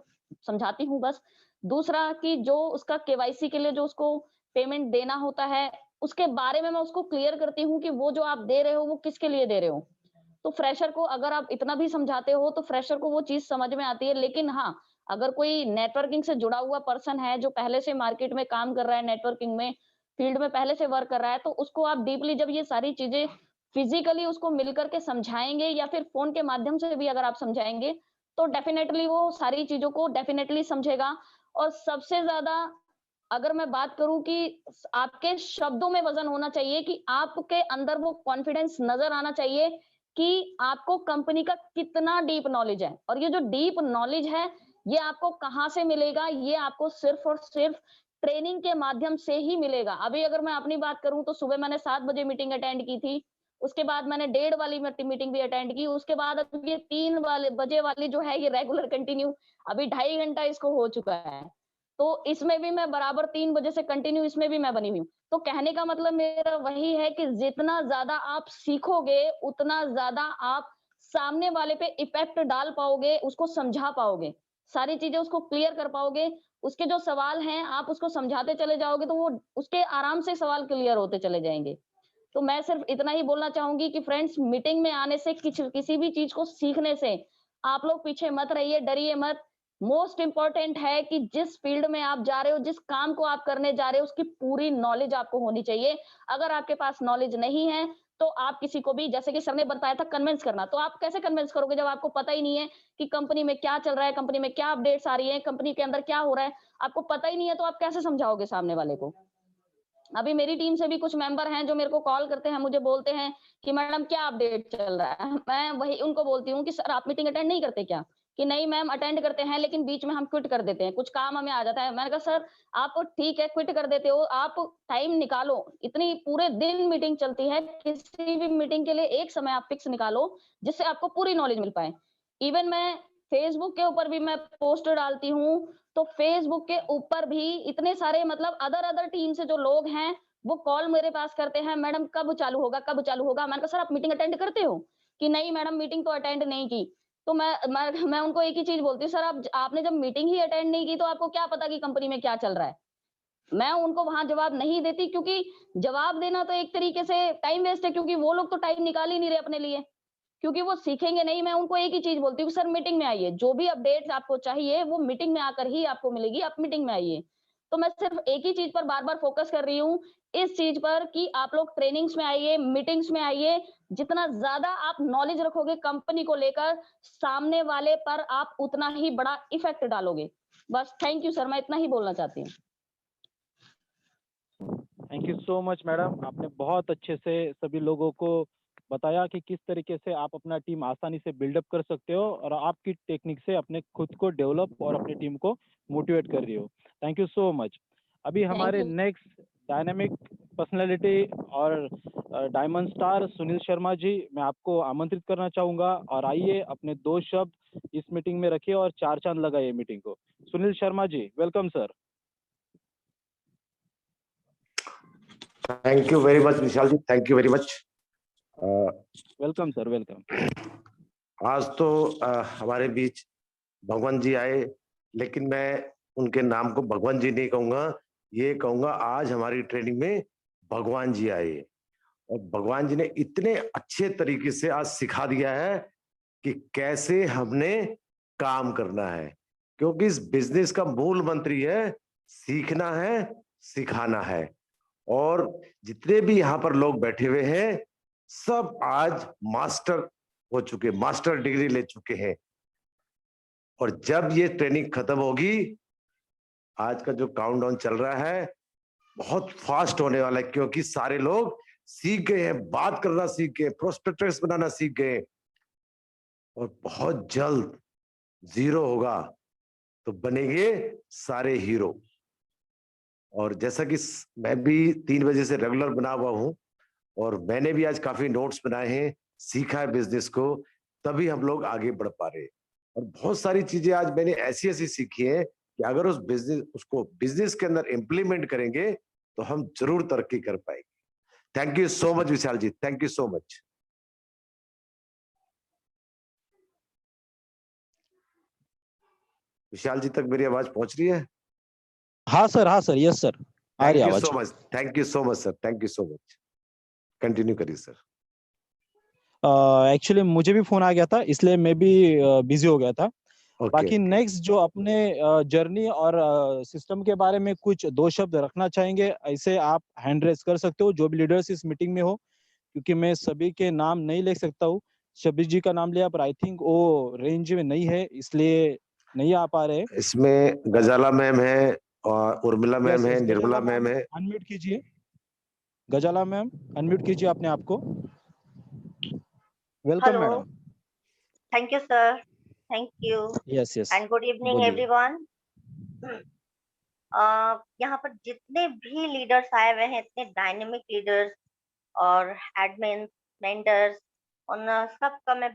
समझाती हूँ बस। दूसरा कि जो उसका केवाईसी के लिए जो उसको पेमेंट देना होता है, उसके बारे में मैं उसको क्लियर करती हूँ कि वो जो आप दे रहे हो, वो किसके लिए दे रहे हो। तो फ्रेशर को अगर आप इतना भी समझाते हो, तो फ्रेशर को वो चीज समझ में आती है। लेकिन हाँ, अगर कोई नेटवर्किंग से जुड़ा हुआ पर्सन है, जो पहले से मार्केट में काम कर रहा है, नेटवर्किंग में फील्ड में पहले से वर्क कर रहा है, तो उसको आप डीपली जब ये सारी चीजें फिजिकली उसको मिलकर के समझाएंगे या फिर फोन के माध्यम से भी अगर आप समझाएंगे तो डेफिनेटली वो सारी चीजों को डेफिनेटली समझेगा। और सबसे ज्यादा अगर मैं बात करूं कि आपके शब्दों में वजन होना चाहिए, कि आपके अंदर वो कॉन्फिडेंस नजर आना चाहिए कि आपको कंपनी का कितना डीप नॉलेज है। और ये जो डीप नॉलेज है ये आपको कहाँ से मिलेगा, ये आपको सिर्फ और सिर्फ ट्रेनिंग के माध्यम से ही मिलेगा। अभी अगर मैं अपनी बात करूं तो सुबह मैंने 7 बजे मीटिंग अटेंड की थी, उसके बाद मैंने 1:30 वाली मीटिंग भी अटेंड की, उसके बाद अब ये 3 बजे वाली जो है ये रेगुलर कंटिन्यू, अभी 2.5 घंटा इसको हो चुका है। तो इसमें भी मैं बराबर 3 बजे से कंटिन्यू इसमें भी मैं बनी हुई हूँ। तो कहने का मतलब मेरा वही है कि जितना ज्यादा आप सीखोगे उतना ज्यादा आप सामने वाले पे इफेक्ट डाल पाओगे, उसको समझा पाओगे, सारी चीजें उसको क्लियर कर पाओगे। उसके जो सवाल हैं आप उसको समझाते चले जाओगे तो वो उसके आराम से सवाल क्लियर होते चले जाएंगे। तो मैं सिर्फ इतना ही बोलना चाहूंगी कि फ्रेंड्स, मीटिंग में आने से किसी भी चीज को सीखने से आप लोग पीछे मत रहिए, डरिए मत। मोस्ट इंपॉर्टेंट है कि जिस फील्ड में आप जा रहे हो, जिस काम को आप करने जा रहे हो, उसकी पूरी नॉलेज आपको होनी चाहिए। अगर आपके पास नॉलेज नहीं है तो आप किसी को भी, जैसे कि सर ने बताया था, कन्विंस करना, तो आप कैसे कन्विंस करोगे जब आपको पता ही नहीं है कि कंपनी में क्या चल रहा है, कंपनी में क्या अपडेट्स आ रही है, कंपनी के अंदर क्या हो रहा है, आपको पता ही नहीं है तो आप कैसे समझाओगे सामने वाले को। अभी मेरी टीम से भी कुछ मेंबर हैं जो मेरे को कॉल करते हैं, मुझे बोलते हैं कि मैडम क्या अपडेट चल रहा है। मैं वही उनको बोलती हूँ कि सर आप मीटिंग अटेंड नहीं करते क्या? कि नहीं मैम अटेंड करते हैं लेकिन बीच में हम क्विट कर देते हैं, कुछ काम हमें आ जाता है। मैंने कहा सर आप ठीक है क्विट कर देते हो, आप टाइम निकालो, इतनी पूरे दिन मीटिंग चलती है, किसी भी मीटिंग के लिए एक समय आप फिक्स निकालो जिससे आपको पूरी नॉलेज मिल पाए। इवन मैं फेसबुक के ऊपर भी मैं पोस्ट डालती हूँ, तो फेसबुक के ऊपर भी इतने सारे मतलब अदर टीम से जो लोग हैं वो कॉल मेरे पास करते हैं, मैडम कब चालू होगा, कब चालू होगा। मैंने कहा सर आप मीटिंग अटेंड करते हो? कि नहीं मैडम मीटिंग तो अटेंड नहीं की। तो मैं उनको एक ही चीज बोलती हूँ, सर आपने जब मीटिंग ही अटेंड नहीं की तो आपको क्या पता कि कंपनी में क्या चल रहा है। मैं उनको वहां जवाब नहीं देती, क्योंकि जवाब देना तो एक तरीके से टाइम वेस्ट है, क्योंकि वो लोग तो टाइम निकाल ही नहीं रहे अपने लिए, क्योंकि वो सीखेंगे नहीं। मैं उनको एक ही चीज बोलती हूँ, सर मीटिंग में आइए, जो भी अपडेट्स आपको चाहिए वो मीटिंग में आकर ही आपको मिलेगी, आप मीटिंग में आइए। तो मैं सिर्फ एक ही चीज पर बार बार फोकस कर रही हूँ, इस चीज पर कि आप लोग ट्रेनिंग्स में आइए, मीटिंग्स में आइए। जितना ज्यादा आप नॉलेज रखोगे कंपनी को लेकर, सामने वाले पर आप उतना ही बड़ा इफेक्ट डालोगे। बस थैंक यू सर, मैं इतना ही बोलना चाहती हूँ। Thank you so much madam, आपने बहुत अच्छे से सभी लोगों को बताया कि किस तरीके से आप अपना टीम आसानी से बिल्डअप कर सकते हो और आपकी टेक्निक से अपने खुद को डेवलप और अपनी टीम को मोटिवेट कर रही हो। Thank you so much. अभी हमारे you. नेक्स्ट डायनामिक पर्सनालिटी और डायमंड स्टार सुनील शर्मा जी, मैं आपको आमंत्रित करना चाहूंगा और आइए अपने 2 शब्द इस मीटिंग में रखिए और 4 चांद लगाइए मीटिंग को। Sunil Sharma ji, welcome sir. Thank you very much Vishal ji, thank you very much. Welcome sir, welcome. आज तो हमारे बीच भगवान जी आए, लेकिन मैं उनके नाम को भगवान जी नहीं कहूंगा, ये कहूंगा आज हमारी ट्रेनिंग में भगवान जी आए। और भगवान जी ने इतने अच्छे तरीके से आज सिखा दिया है कि कैसे हमने काम करना है, क्योंकि इस बिजनेस का मूल मंत्र है सीखना है, सिखाना है। और जितने भी यहाँ पर लोग बैठे हुए हैं सब आज मास्टर हो चुके, मास्टर डिग्री ले चुके हैं। और जब ये ट्रेनिंग खत्म होगी, आज का जो काउंटडाउन चल रहा है बहुत फास्ट होने वाला है, क्योंकि सारे लोग सीख गए हैं, बात करना सीख गए, प्रोस्पेक्टस बनाना सीख गए, और बहुत जल्द जीरो होगा तो बनेंगे सारे हीरो। और जैसा कि मैं भी 3 बजे से रेगुलर बना हुआ हूं और मैंने भी आज काफी नोट्स बनाए हैं, सीखा है बिजनेस को, तभी हम लोग आगे बढ़ पा रहे हैं। और बहुत सारी चीजें आज मैंने ऐसी ऐसी सीखी है कि अगर उसको बिजनेस के अंदर इंप्लीमेंट करेंगे तो हम जरूर तरक्की कर पाएंगे। Thank you so much Vishal ji, thank you so much. Vishal ji तक मेरी आवाज पहुंच रही है? हाँ सर, यस सर, आ रही आवाज। सो much, thank you so much sir, thank you so much. Continue करिए सर। एक्चुअली मुझे भी फोन आ गया था, इसलिए मैं भी बिजी हो गया था। बाकी नेक्स्ट जो अपने जर्नी और सिस्टम के बारे में कुछ 2 शब्द रखना चाहेंगे, ऐसे आप हैंड रेस कर सकते हो, जो भी लीडर्स इस मीटिंग में हो, क्योंकि मैं सभी के नाम नहीं ले सकता हूँ। शबीर जी का नाम लिया पर आई थिंक वो रेंज में नहीं है, इसलिए नहीं आ पा रहे। इसमें गजाला मैम है और उर्मिला मैम है, निर्मला मैम है। अनम्यूट कीजिए गजाला मैम, अनम्यूट कीजिए अपने आप को। Welcome Hello. Madam. Thank you, sir. Thank you. Yes yes And good evening, बोलिए। everyone. यहाँ पर जितने भी लीडर्स आए हुए हैं, इतने डायनेमिक लीडर्स और एडमिन, मेंटर्स, उन सबका मैं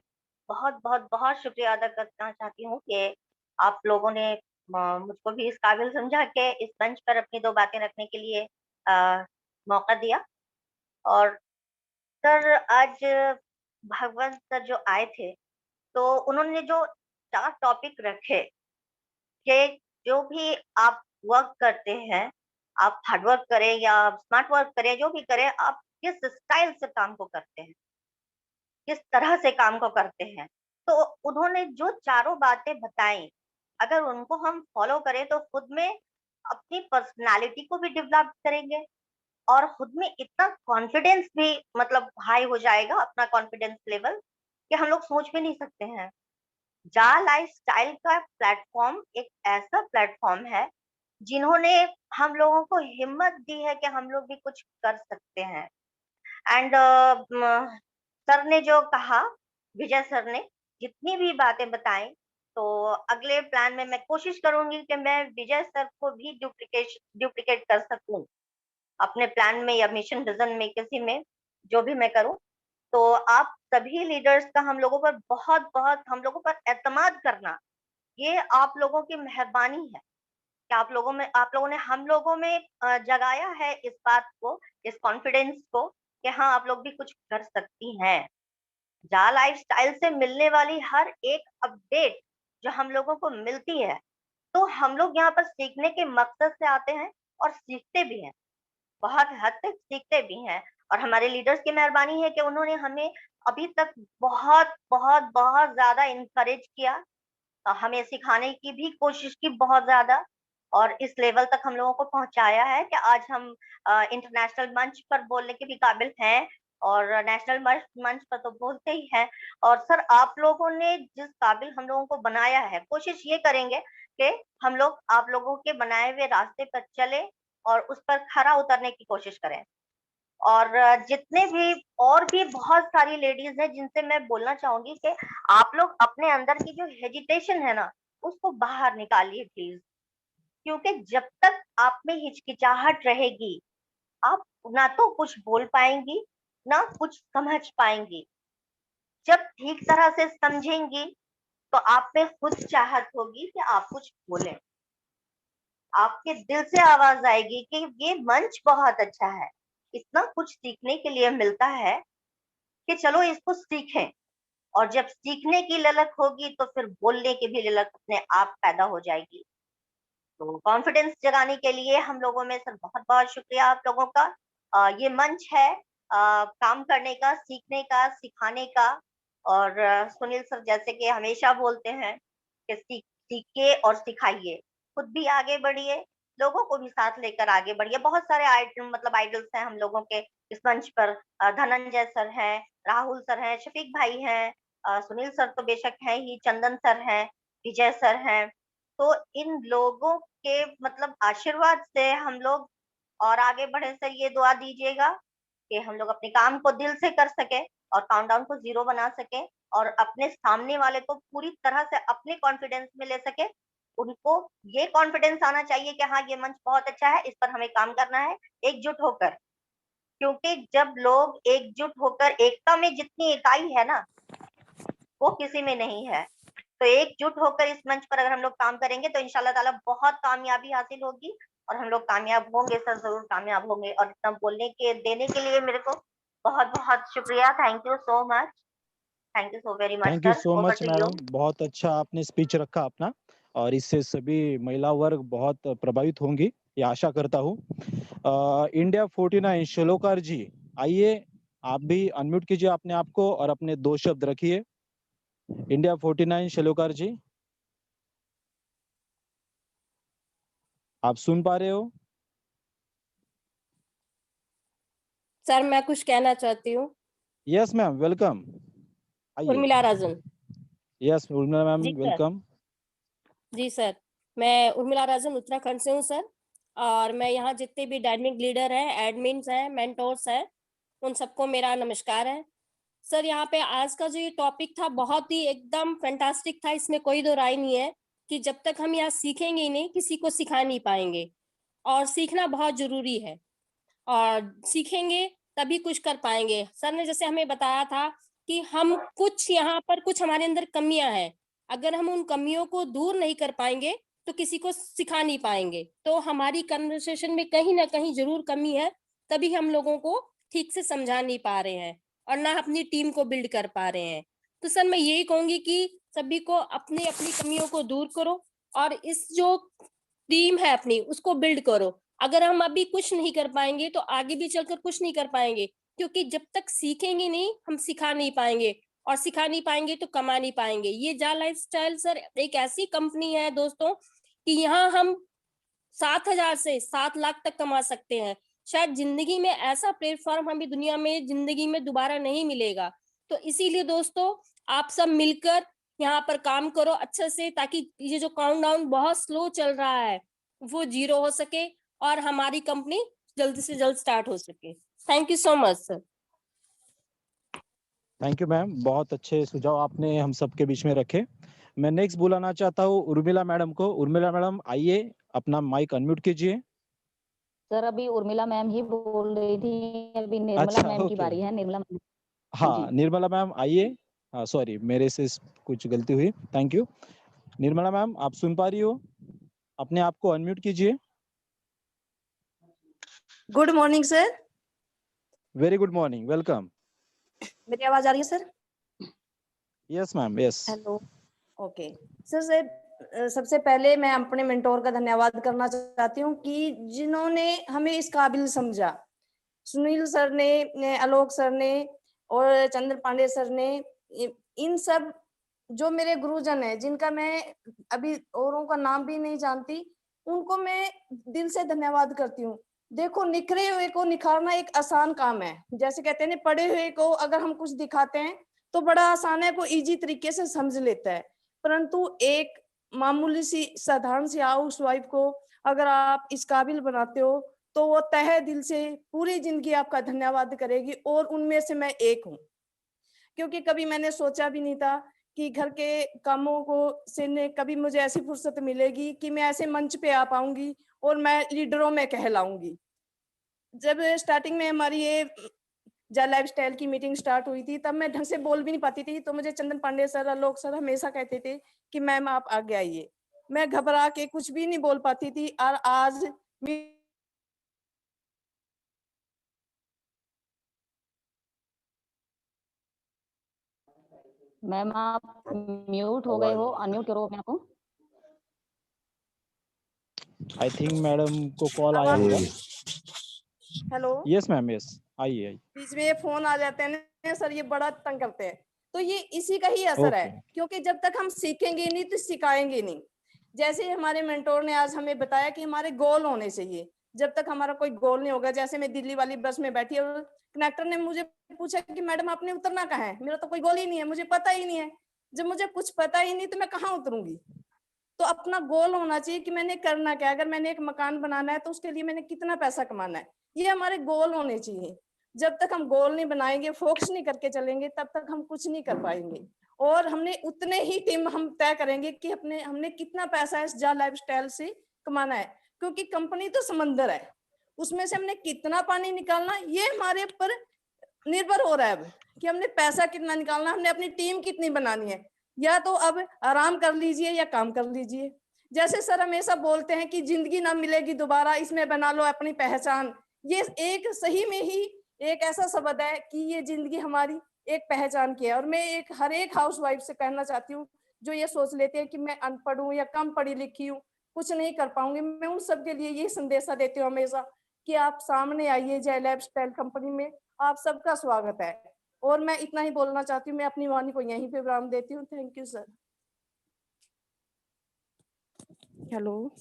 बहुत बहुत बहुत शुक्रिया अदा करना चाहती हूँ कि आप लोगों ने मुझको भी इस काबिल समझा के इस मंच पर अपनी दो बातें रखने के लिए मौका दिया। और सर, आज भगवंत सर जो आए थे, तो उन्होंने जो 4 टॉपिक रखे कि जो भी आप वर्क करते हैं, आप हार्ड वर्क करें या स्मार्ट वर्क करें, जो भी करें, आप किस स्टाइल से काम को करते हैं, किस तरह से काम को करते हैं। तो उन्होंने जो चारों बातें बताई, अगर उनको हम फॉलो करें तो खुद में अपनी पर्सनालिटी को भी डेवलप करेंगे और खुद में इतना कॉन्फिडेंस भी मतलब हाई हो जाएगा, अपना कॉन्फिडेंस लेवल, कि हम लोग सोच भी नहीं सकते हैं। जा लाइफस्टाइल का प्लेटफॉर्म एक ऐसा प्लेटफॉर्म है जिन्होंने हम लोगों को हिम्मत दी है कि हम लोग भी कुछ कर सकते हैं। एंड सर ने जो कहा, विजय सर ने जितनी भी बातें बताई, तो अगले प्लान में मैं कोशिश करूंगी कि मैं विजय सर को भी डुप्लीकेट कर सकूं अपने प्लान में या मिशन विजन में, किसी में जो भी मैं करूं। तो आप सभी लीडर्स का हम लोगों पर बहुत बहुत, हम लोगों पर एतमाद करना, ये आप लोगों की मेहरबानी है कि आप लोगों ने हम लोगों में जगाया है इस बात को, इस कॉन्फिडेंस को कि हाँ, आप लोग भी कुछ कर सकती हैं। जा लाइफस्टाइल से मिलने वाली हर एक अपडेट जो हम लोगों को मिलती है, तो हम लोग यहाँ पर सीखने के मकसद से आते हैं और सीखते भी हैं, बहुत हद तक सीखते भी हैं। और हमारे लीडर्स की मेहरबानी है कि उन्होंने हमें अभी तक बहुत बहुत बहुत ज्यादा इनकरेज किया, हमें सिखाने की भी कोशिश की बहुत ज्यादा, और इस लेवल तक हम लोगों को पहुंचाया है कि आज हम इंटरनेशनल मंच पर बोलने के भी काबिल हैं, और नेशनल मंच पर तो बोलते ही हैं। और सर, आप लोगों ने जिस काबिल हम लोगों को बनाया है, कोशिश ये करेंगे कि हम लोग आप लोगों के बनाए हुए रास्ते पर चले और उस पर खरा उतरने की कोशिश करें। और जितने भी और भी बहुत सारी लेडीज हैं जिनसे मैं बोलना चाहूंगी कि आप लोग अपने अंदर की जो हेजिटेशन है ना, उसको बाहर निकालिए प्लीज, क्योंकि जब तक आप में हिचकिचाहट रहेगी, आप ना तो कुछ बोल पाएंगी, ना कुछ समझ पाएंगी। जब ठीक तरह से समझेंगी तो आप में खुद चाहत होगी कि आप कुछ बोलें, आपके दिल से आवाज आएगी कि ये मंच बहुत अच्छा है, इतना कुछ सीखने के लिए मिलता है कि चलो इसको सीखें। और जब सीखने की ललक होगी तो फिर बोलने की भी ललक अपने आप पैदा हो जाएगी। तो कॉन्फिडेंस जगाने के लिए हम लोगों में सर बहुत बहुत शुक्रिया आप लोगों का। ये मंच है काम करने का, सीखने का, सिखाने का। और सुनील सर जैसे कि हमेशा बोलते हैं कि सीखिए और सिखाइए, खुद भी आगे बढ़िए, लोगों को भी साथ लेकर आगे बढ़िए। बहुत सारे आइडल्स हैं हम लोगों के इस मंच पर। धनंजय सर हैं, राहुल सर हैं, शफीक भाई हैं, सुनील सर तो बेशक हैं ही, चंदन सर हैं, विजय सर हैं। तो इन लोगों के मतलब आशीर्वाद से हम लोग और आगे बढ़े। सर, ये दुआ दीजिएगा कि हम लोग अपने काम को दिल से कर सके और काउंटडाउन को 0 बना सके और अपने सामने वाले को पूरी तरह से अपने कॉन्फिडेंस में ले सके। उनको ये कॉन्फिडेंस आना चाहिए कि हाँ, ये मंच बहुत अच्छा है, इस पर हमें काम करना है एकजुट होकर। क्योंकि जब लोग एकजुट होकर, एकता में जितनी इकाई है ना, वो किसी में नहीं है। तो एकजुट होकर इस मंच पर अगर हम लोग काम करेंगे तो इंशाल्लाह ताला बहुत कामयाबी हासिल होगी और हम लोग कामयाब होंगे सर, जरूर कामयाब होंगे। और इतना बोलने के देने के लिए मेरे को बहुत बहुत शुक्रिया। Thank you so much, thank you so very much thank you sir. So over much to you. Madam, बहुत अच्छा आपने स्पीच रखा अपना, और इससे सभी महिला वर्ग बहुत प्रभावित होंगी, ये आशा करता हूँ। इंडिया 49 शलोकार जी, आइए आप भी अनम्यूट कीजिए अपने आप को और अपने 2 शब्द रखिए। इंडिया 49 शलोकार जी, आप सुन पा रहे हो? सर, मैं कुछ कहना चाहती हूँ। यस मैम, वेलकम, आइए। उर्मिला राजन। यस उर्मिला मैम, जी सर। वेलकम। जी सर, मैं उर्मिला राजन उत्तराखंड से हूँ सर, और मैं यहाँ जितने भी डायनेमिक लीडर हैं, एडमिन्स हैं, मेंटोर्स हैं, उन सबको मेरा नमस्कार है। सर यहाँ पे आज का जो ये टॉपिक था बहुत ही एकदम फैंटास्टिक था, इसमें कोई दो राय नहीं है कि जब तक हम यहाँ सीखेंगे ही नहीं, किसी को सिखा नहीं पाएंगे, और सीखना बहुत जरूरी है, और सीखेंगे तभी कुछ कर पाएंगे। सर ने जैसे हमें बताया था कि हम कुछ यहाँ पर कुछ हमारे अंदर कमियां हैं, अगर हम उन कमियों को दूर नहीं कर पाएंगे तो किसी को सिखा नहीं पाएंगे। तो हमारी कन्वर्सेशन में कहीं ना कहीं जरूर कमी है, तभी हम लोगों को ठीक से समझा नहीं पा रहे हैं और ना अपनी टीम को बिल्ड कर पा रहे हैं। तो सर मैं यही कहूंगी कि सभी को अपनी अपनी कमियों को दूर करो और इस जो टीम है अपनी उसको बिल्ड करो। अगर हम अभी कुछ नहीं कर पाएंगे तो आगे भी चलकर कुछ नहीं कर पाएंगे, क्योंकि जब तक सीखेंगे नहीं हम सिखा नहीं पाएंगे, और सिखा नहीं पाएंगे तो कमा नहीं पाएंगे। ये जा लाइफस्टाइल सर एक ऐसी कंपनी है दोस्तों कि यहाँ हम 7,000 से 7 लाख तक कमा सकते हैं। शायद जिंदगी में ऐसा प्लेटफॉर्म हमें दुनिया में जिंदगी में दोबारा नहीं मिलेगा। तो इसीलिए दोस्तों आप सब मिलकर यहाँ पर काम करो अच्छे से, ताकि ये जो काउंटडाउन बहुत स्लो चल रहा है वो 0 हो सके और हमारी कंपनी जल्द से जल्द स्टार्ट हो सके। Thank you so much sir. Thank you ma'am, बहुत अच्छे सुझाव आपने हम सबके बीच में रखे। मैं नेक्स्ट बुलाना चाहता हूँ उर्मिला मैडम को। उर्मिला मैडम आइए, अपना माइक अनम्यूट कीजिए। सर अभी उर्मिला मैम ही बोल रही थी, अभी निर्मला अच्छा, मैम की ओके। बारी है। निर्मला मैम। हाँ जी। निर्मला मैम आइए। हाँ सॉरी, मेरे से कुछ गलती हुई। Thank you. निर्मला मैम आप सुन पा रही हो? अपने आप को अनम्यूट कीजिए। Good morning sir. Very good morning, welcome. मेरी आवाज आ रही है sir? Yes ma'am, yes. Hello. Okay sir, सबसे पहले मैं अपने मेंटोर का धन्यवाद करना चाहती हूँ कि जिन्होंने हमें इस काबिल समझा। सुनील सर ने, आलोक सर ने और चंद्र पांडे सर ने, इन सब जो मेरे गुरुजन है जिनका मैं अभी औरों का नाम भी नहीं जानती, उनको मैं दिल से धन्यवाद करती हूँ। देखो, निखरे हुए को निखारना एक आसान काम है। जैसे कहते हैं पढ़े हुए को अगर हम कुछ दिखाते हैं तो बड़ा आसान है, वो इजी तरीके से समझ लेता है, परंतु एक मामूली सी साधारण सी हाउस वाइफ को अगर आप इस काबिल बनाते हो तो वो तहे दिल से पूरी जिंदगी आपका धन्यवाद करेगी, और उनमें से मैं एक हूँ। क्योंकि कभी मैंने सोचा भी नहीं था कि घर के कामों को से कभी मुझे ऐसी फुर्सत मिलेगी कि मैं ऐसे मंच पे आ पाऊंगी और मैं लीडरों में कहलाऊंगी। जब स्टार्टिंग में हमारी ये जा लाइफस्टाइल की मीटिंग स्टार्ट हुई थी, तब मैं ढंग से बोल भी नहीं पाती थी, तो मुझे चंदन पांडे सर, आलोक सर हमेशा कहते थे कि मैम आप आगे आइए। मैं घबरा के कुछ भी नहीं बोल पाती थी, और आज मैम आप म्यूट हो गए हो, अनम्यूट करो अपने आप को। आई थिंक मैडम को कॉल आया होगा। हेलो। यस मैम, यस, आइए आइए। बीच में ये फोन आ जाते हैं ना सर, ये बड़ा तंग करते हैं। तो ये इसी का ही असर है, क्योंकि जब तक हम सीखेंगे नहीं तो सिखाएंगे नहीं। जैसे हमारे मेंटोर ने आज हमें बताया कि हमारे गोल होने चाहिए। जब तक हमारा कोई गोल नहीं होगा, जैसे मैं दिल्ली वाली बस में बैठी और कनेक्टर ने मुझे पूछा कि मैडम आपने उतरना कहाँ है, मेरा तो कोई गोल ही नहीं है, मुझे पता ही नहीं है। जब मुझे कुछ पता ही नहीं तो मैं कहाँ उतरूंगी। तो अपना गोल होना चाहिए कि मैंने करना क्या। अगर मैंने एक मकान बनाना है तो उसके लिए मैंने कितना पैसा कमाना है, ये हमारे गोल होने चाहिए। जब तक हम गोल नहीं बनाएंगे, फोकस नहीं करके चलेंगे, तब तक हम कुछ नहीं कर पाएंगे। और हमने उतने ही टीम हम तय करेंगे कि हमने कितना पैसा इस जा लाइफस्टाइल से कमाना है, क्योंकि कंपनी तो समंदर है, उसमें से हमने कितना पानी निकालना ये हमारे ऊपर निर्भर हो रहा है। अब कि हमने पैसा कितना निकालना, हमने अपनी टीम कितनी बनानी है। या तो अब आराम कर लीजिए या काम कर लीजिए। जैसे सर हमेशा बोलते हैं कि जिंदगी ना मिलेगी दोबारा, इसमें बना लो अपनी पहचान। ये एक सही में ही एक ऐसा शब्द है कि ये जिंदगी हमारी एक पहचान की है। और मैं एक हर एक हाउस वाइफ से कहना चाहती हूँ जो ये सोच लेते हैं कि मैं अनपढ़ हूँ या कम पढ़ी लिखी हूँ, कुछ नहीं कर पाऊंगी, मैं उन सबके लिए ये संदेशा देती हूँ हमेशा कि आप सामने आइए, जय लाइफस्टाइल कंपनी में आप सबका स्वागत है। और मैं इतना ही बोलना चाहती हूँ, मैं अपनी वाणी को यहीं पे विराम देती हूँ। Thank you sir. Hello.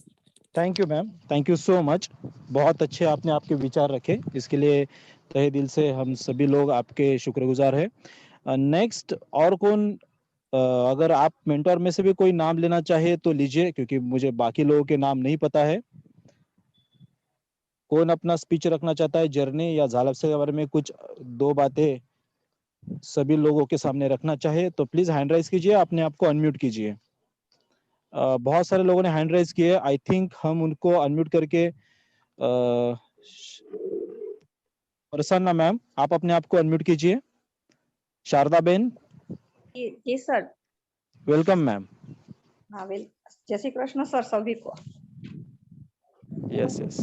Thank you ma'am, thank you so much. बहुत अच्छे आपने आपके विचार रखे, इसके लिए तहे दिल से हम सभी लोग आपके शुक्रगुजार हैं। नेक्स्ट और कौन, अगर आप मेंटोर में से भी कोई नाम लेना चाहे तो लीजिए, क्योंकि मुझे बाकी लोगों के नाम नहीं पता है। कौन अपना स्पीच रखना चाहता है जर्नी या झालपसे के बारे में कुछ दो बातें सभी लोगों के सामने रखना चाहे तो प्लीज हैंड राइज कीजिए, अपने आप को अनम्यूट कीजिए। बहुत सारे लोगों ने हैंड राइज किए, आई थिंक हम उनको अनम्यूट करके प्रसन्ना मैम आप अपने आप को अनम्यूट कीजिए। शारदा बेन जी सर। Welcome ma'am. हाँ जय श्री कृष्ण सर सभी को। यस यस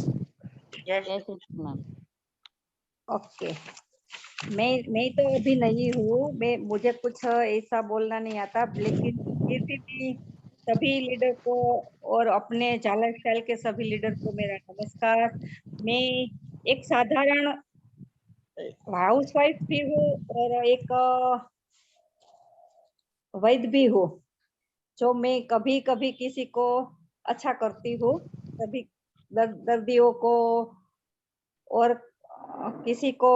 जय श्री कृष्ण मैम। ओके, मैं तो अभी नहीं हूँ, मुझे कुछ ऐसा बोलना नहीं आता, लेकिन फिर भी सभी लीडर को और अपने झालर स्टाइल के सभी लीडर को मेरा नमस्कार। मैं एक साधारण हाउसवाइफ भी हूँ और एक वैद्य भी हूँ, जो मैं कभी कभी किसी को अच्छा करती हूँ, सभी दर्दियों को और किसी को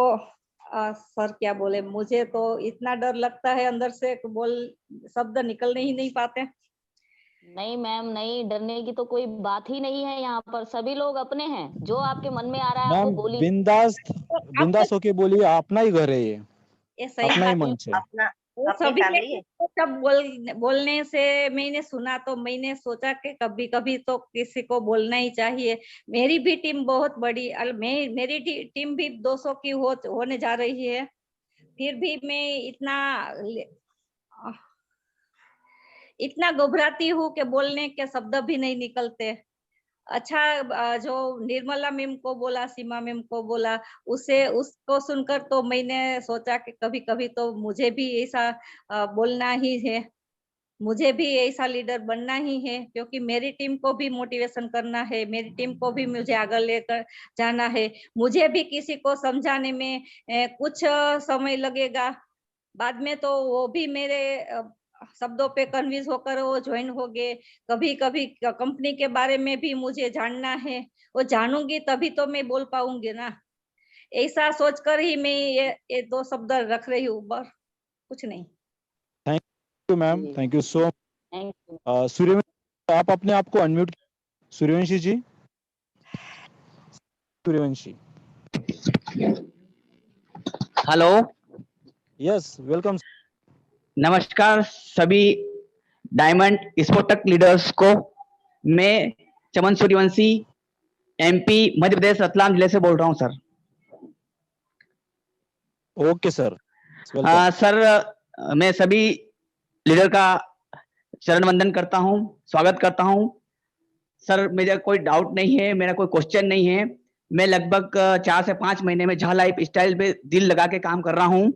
सर क्या बोले, मुझे तो इतना डर लगता है अंदर से, शब्द निकलने ही नहीं पाते। नहीं मैम, नहीं, डरने की तो कोई बात ही नहीं है। यहाँ पर सभी लोग अपने हैं, जो आपके मन में आ रहा है वो मैम बोलिए। बिंदास होके बोलिए, अपना ही घर है ये सही अपना ही बात है। मंच है। सभी सब बोलने से मैंने सुना तो मैंने सोचा कि कभी कभी तो किसी को बोलना ही चाहिए। मेरी भी टीम बहुत बड़ी, मेरी टीम भी 200 की होने जा रही है, फिर भी मैं इतना घबराती हूँ कि बोलने के शब्द भी नहीं निकलते। अच्छा, जो निर्मला मैम को बोला, सीमा मैम को बोला, उसको सुनकर तो मैंने सोचा कि कभी कभी तो मुझे भी ऐसा बोलना ही है, मुझे भी ऐसा लीडर बनना ही है, क्योंकि मेरी टीम को भी मोटिवेशन करना है, मेरी टीम को भी मुझे आगे लेकर जाना है। मुझे भी किसी को समझाने में कुछ समय लगेगा, बाद में तो वो भी मेरे शब्दों पे कन्विंस होकर वो ज्वाइन हो गए। कभी कभी कंपनी के बारे में भी मुझे जानना है, वो जानूंगी तभी तो मैं बोल पाऊंगी ना। ऐसा सोचकर ही मैं ये 2 शब्द रख रही हूँ, बस कुछ नहीं। Thank you ma'am, thank you so much. Suryavanshi आप अपने आप को unmute. Suryavanshi ji, Suryavanshi. Hello, yes welcome. नमस्कार सभी डायमंड स्पोर्टक लीडर्स को। मैं चमन सूर्यवंशी, एमपी मध्य प्रदेश रतलाम जिले से बोल रहा हूं सर। Okay sir. सर मैं सभी लीडर का चरण वंदन करता हूं, स्वागत करता हूं। सर मेरा कोई डाउट नहीं है, मेरा कोई क्वेश्चन नहीं है। मैं लगभग 4 से 5 महीने में झा लाइफ स्टाइल पे दिल लगा के काम कर रहा हूं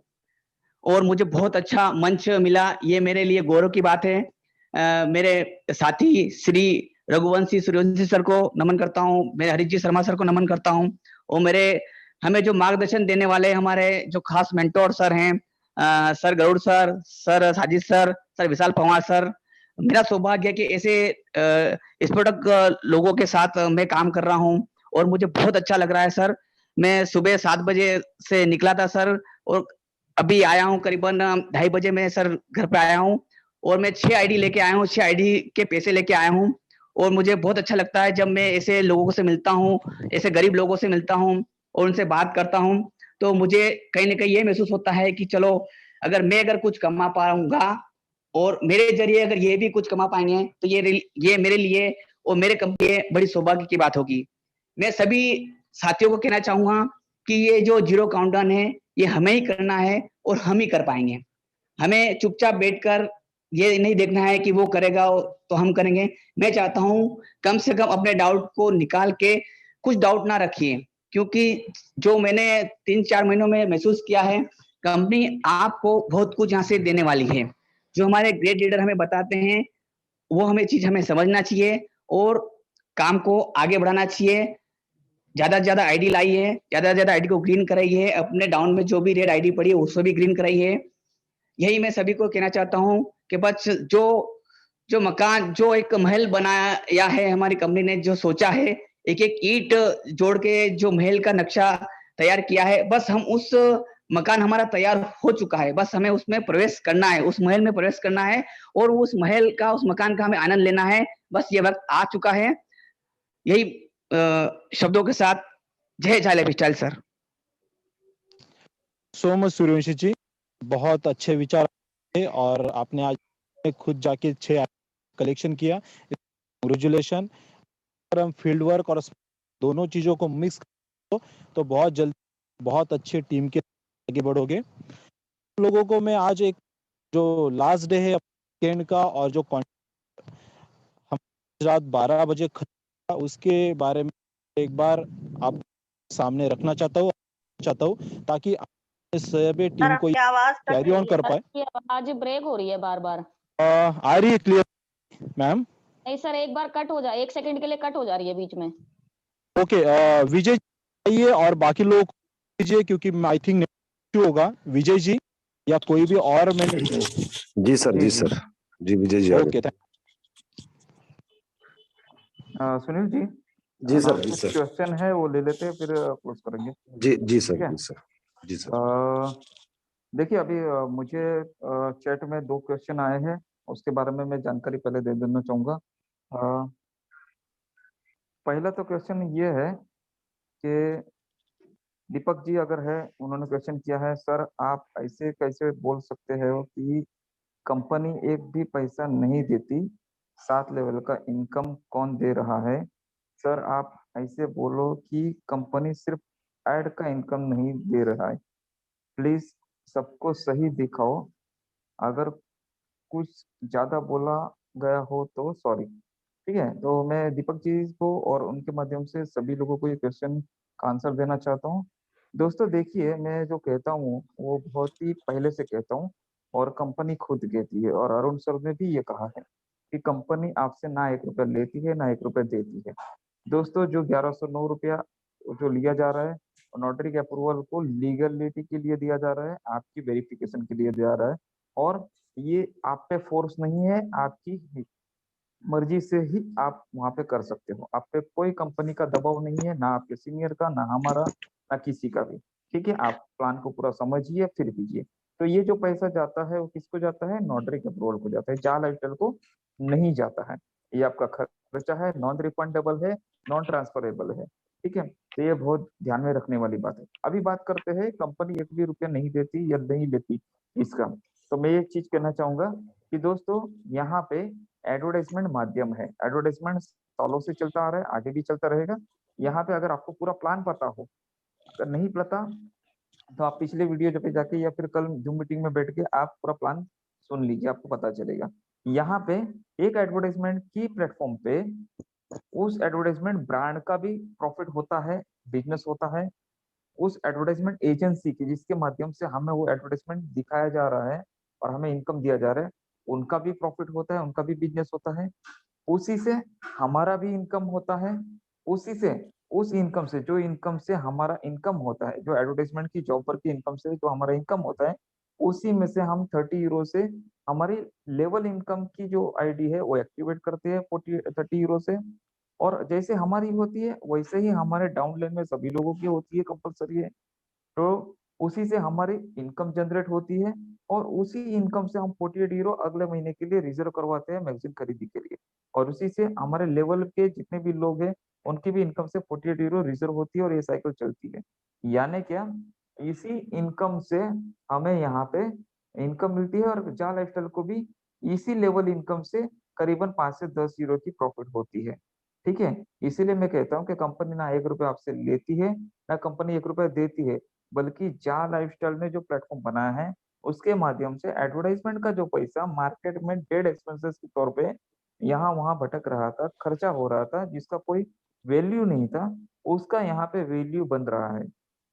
और मुझे बहुत अच्छा मंच मिला, ये मेरे लिए गौरव की बात है। मेरे साथी श्री रघुवंशी सूर्यवंशी सर को नमन करता हूं, मेरे हरीश जी शर्मा सर को नमन करता हूं, और मेरे हमें जो मार्गदर्शन देने वाले हमारे जो खास मेंटोर सर हैं, sir Garud sir, sir Sajid sir, sir Vishal Pawar sir. मेरा सौभाग्य है कि ऐसे स्पोर्टक लोगों के साथ मैं काम कर रहा हूं और मुझे बहुत अच्छा लग रहा है सर। मैं सुबह 7 बजे से निकला था सर और अभी आया हूं करीबन 2:30 बजे मैं सर घर पे आया हूं और मैं 6 आईडी लेके आया हूं, 6 आईडी के पैसे लेके आया हूं और मुझे बहुत अच्छा लगता है जब मैं ऐसे लोगों से मिलता हूं, ऐसे गरीब लोगों से मिलता हूं और उनसे बात करता हूं, तो मुझे कहीं ना कहीं ये महसूस होता है कि चलो अगर मैं कुछ कमा पाऊंगा और मेरे जरिए अगर ये भी कुछ कमा पाएंगे तो ये मेरे लिए और मेरे कंपनी लिए बड़ी सौभाग्य की बात होगी। मैं सभी साथियों को कहना चाहूंगा कि ये जो जीरो काउंटडाउन है ये हमें ही करना है और हम ही कर पाएंगे। हमें चुपचाप बैठकर ये नहीं देखना है कि वो करेगा तो हम करेंगे। मैं चाहता हूं कम से कम अपने डाउट को निकाल के कुछ डाउट ना रखिए, क्योंकि जो मैंने 3-4 महीनों में महसूस किया है, कंपनी आपको बहुत कुछ यहाँ से देने वाली है। जो हमारे ग्रेट लीडर हमें बताते हैं वो हमें समझना चाहिए और काम को आगे बढ़ाना चाहिए। ज्यादा से ज्यादा आईडी लाई है, ज्यादा से ज्यादा आईडी को ग्रीन कराई है, अपने डाउन में जो भी रेड आईडी पड़ी है उसको भी ग्रीन कराई है। यही मैं सभी को कहना चाहता हूं कि बस जो मकान, जो एक महल बनाया है हमारी कंपनी ने, जो सोचा है एक एक ईंट जोड़ के जो महल का नक्शा तैयार किया है, बस हम उस मकान हमारा तैयार हो चुका है, बस हमें उसमें प्रवेश करना है, उस महल में प्रवेश करना है और उस महल का, उस मकान का हमें आनंद लेना है। बस ये वक्त आ चुका है। यही शब्दों के साथ Jai Jha lifestyle sir. So much Suryavanshi ji, बहुत अच्छे विचार है और आपने आज खुद जाके 6 कलेक्शन किया। कांग्रेचुलेशन। अगर हम फील्ड वर्क और दोनों चीजों को मिक्स करो तो बहुत जल्द बहुत अच्छे टीम के आगे बढ़ोगे। लोगों को मैं आज एक जो लास्ट डे है वीकेंड का और जो हम रात 12 बजे उसके बारे में एक बार आप सामने रखना चाहता हूँ ताकि सभी सर टीम को आपकी आवाज कट कैरी रही ऑन है। कर पाए। आपकी आवाज ब्रेक हो रही है बार बार। आ रही है क्लियर मैम? नहीं सर, एक बार कट हो जा, 1 सेकंड के लिए कट हो जा रही है बीच में। ओके, विजय जी और बाकी लोग कीजिए क्योंकि आई थिंक होगा। विजय जी या कोई भी और मैंने जी सर, जी सर, जी विजय जी ओके सुनील जी, जी सर, हाँ, जी कुछ सर, क्वेश्चन है वो ले लेते हैं फिर क्लोज करेंगे। जी जी सर, ठीक है। जी सर, जी सर। देखिए अभी मुझे चैट में 2 क्वेश्चन आए हैं, उसके बारे में मैं जानकारी पहले दे देना चाहूँगा। पहला तो क्वेश्चन ये है कि दीपक जी अगर है, उन्होंने क्वेश्चन किया है, सर आप ऐसे कैसे बोल सकते हो कि कंपनी एक भी पैसा नहीं देती, 7 लेवल का इनकम कौन दे रहा है? सर आप ऐसे बोलो कि कंपनी सिर्फ ऐड का इनकम नहीं दे रहा है, प्लीज सबको सही दिखाओ। अगर कुछ ज्यादा बोला गया हो तो सॉरी। ठीक है, तो मैं दीपक जी को और उनके माध्यम से सभी लोगों को ये क्वेश्चन का आंसर देना चाहता हूँ। दोस्तों देखिए, मैं जो कहता हूँ वो बहुत ही पहले से कहता हूँ और कंपनी खुद कहती है, और अरुण सर ने भी ये कहा है कि कंपनी आपसे ना 1 रुपया लेती है ना 1 रुपया देती है। दोस्तों जो 1109 रुपया जो लिया जा रहा है, नोटरी के अप्रूवल को लीगलिटी के लिए दिया जा रहा है, आपकी वेरिफिकेशन के लिए दिया जा रहा है, और ये आप पे फोर्स नहीं है, आपकी मर्जी से ही आप वहां पे कर सकते हो। आप पे कोई कंपनी का दबाव नहीं है, ना आपके सीनियर का, ना हमारा, ना किसी का भी। ठीक है, आप प्लान को पूरा समझिए फिर कीजिए। तो ये जो पैसा जाता है वो किसको जाता है? नोटरी के अप्रूवल को जाता है, जाल एयरटेल को नहीं जाता है। ये आपका खर्चा है, नॉन रिफंडेबल है, नॉन ट्रांसफरेबल है। ठीक है, तो ये बहुत ध्यान में रखने वाली बात है। अभी बात करते हैं कंपनी 1 भी रुपया नहीं देती या नहीं लेती इसका। तो मैं एक चीज कहना चाहूंगा कि दोस्तों यहाँ पे एडवर्टाइजमेंट माध्यम है, एडवर्टाइजमेंट सालों से चलता आ रहा है, आगे भी चलता रहेगा। यहाँ पे अगर आपको पूरा प्लान पता हो, अगर नहीं पता तो आप पिछले वीडियो पे जाके या फिर कल जूम मीटिंग में बैठ के आप पूरा प्लान सुन लीजिए, आपको पता चलेगा। यहाँ पे एक एडवर्टाइजमेंट की प्लेटफॉर्म पे उस एडवर्टाइजमेंट ब्रांड का भी प्रॉफिट होता है, बिजनेस होता है। उस एडवर्टाइजमेंट एजेंसी की जिसके माध्यम से हमें वो एडवर्टाइजमेंट दिखाया जा रहा है और हमें इनकम दिया जा रहा है, उनका भी प्रॉफिट होता है, उनका भी बिजनेस होता है। उसी से हमारा भी इनकम होता है। उसी से, उस इनकम से, जो इनकम से हमारा इनकम होता है, जो एडवर्टाइजमेंट की जॉब पर की इनकम से जो हमारा इनकम होता है, उसी में से हम 30 यूरो से हमारी लेवल इनकम की जो आईडी है वो एक्टिवेट करते हैं 30 यूरो से। और जैसे हमारी होती है वैसे ही हमारे डाउन लाइन में सभी लोगों की होती है, कंपलसरी है। तो उसी से हमारी इनकम जनरेट होती है और उसी इनकम से हम 48 यूरो अगले महीने के लिए रिजर्व करवाते हैं मैगजीन खरीदी के लिए। और उसी से हमारे लेवल के जितने भी लोग हैं उनकी भी इनकम से 48 यूरो रिजर्व होती है और ये साइकिल चलती है। यानी क्या, इसी इनकम से हमें यहाँ पे इनकम मिलती है और जा लाइफस्टाइल को भी इसी लेवल इनकम से करीबन 5 से 10 यूरो की प्रॉफिट होती है। ठीक है, इसीलिए मैं कहता हूँ कि कंपनी ना 1 रुपया आपसे लेती है, ना कंपनी 1 रुपया देती है, बल्कि जा लाइफस्टाइल ने जो प्लेटफॉर्म बनाया है उसके माध्यम से एडवर्टाइजमेंट का जो पैसा मार्केट में डेड एक्सपेंसेस के तौर पे यहाँ वहां भटक रहा था, खर्चा हो रहा था, जिसका कोई वैल्यू नहीं था, उसका यहाँ पे वैल्यू बन रहा है।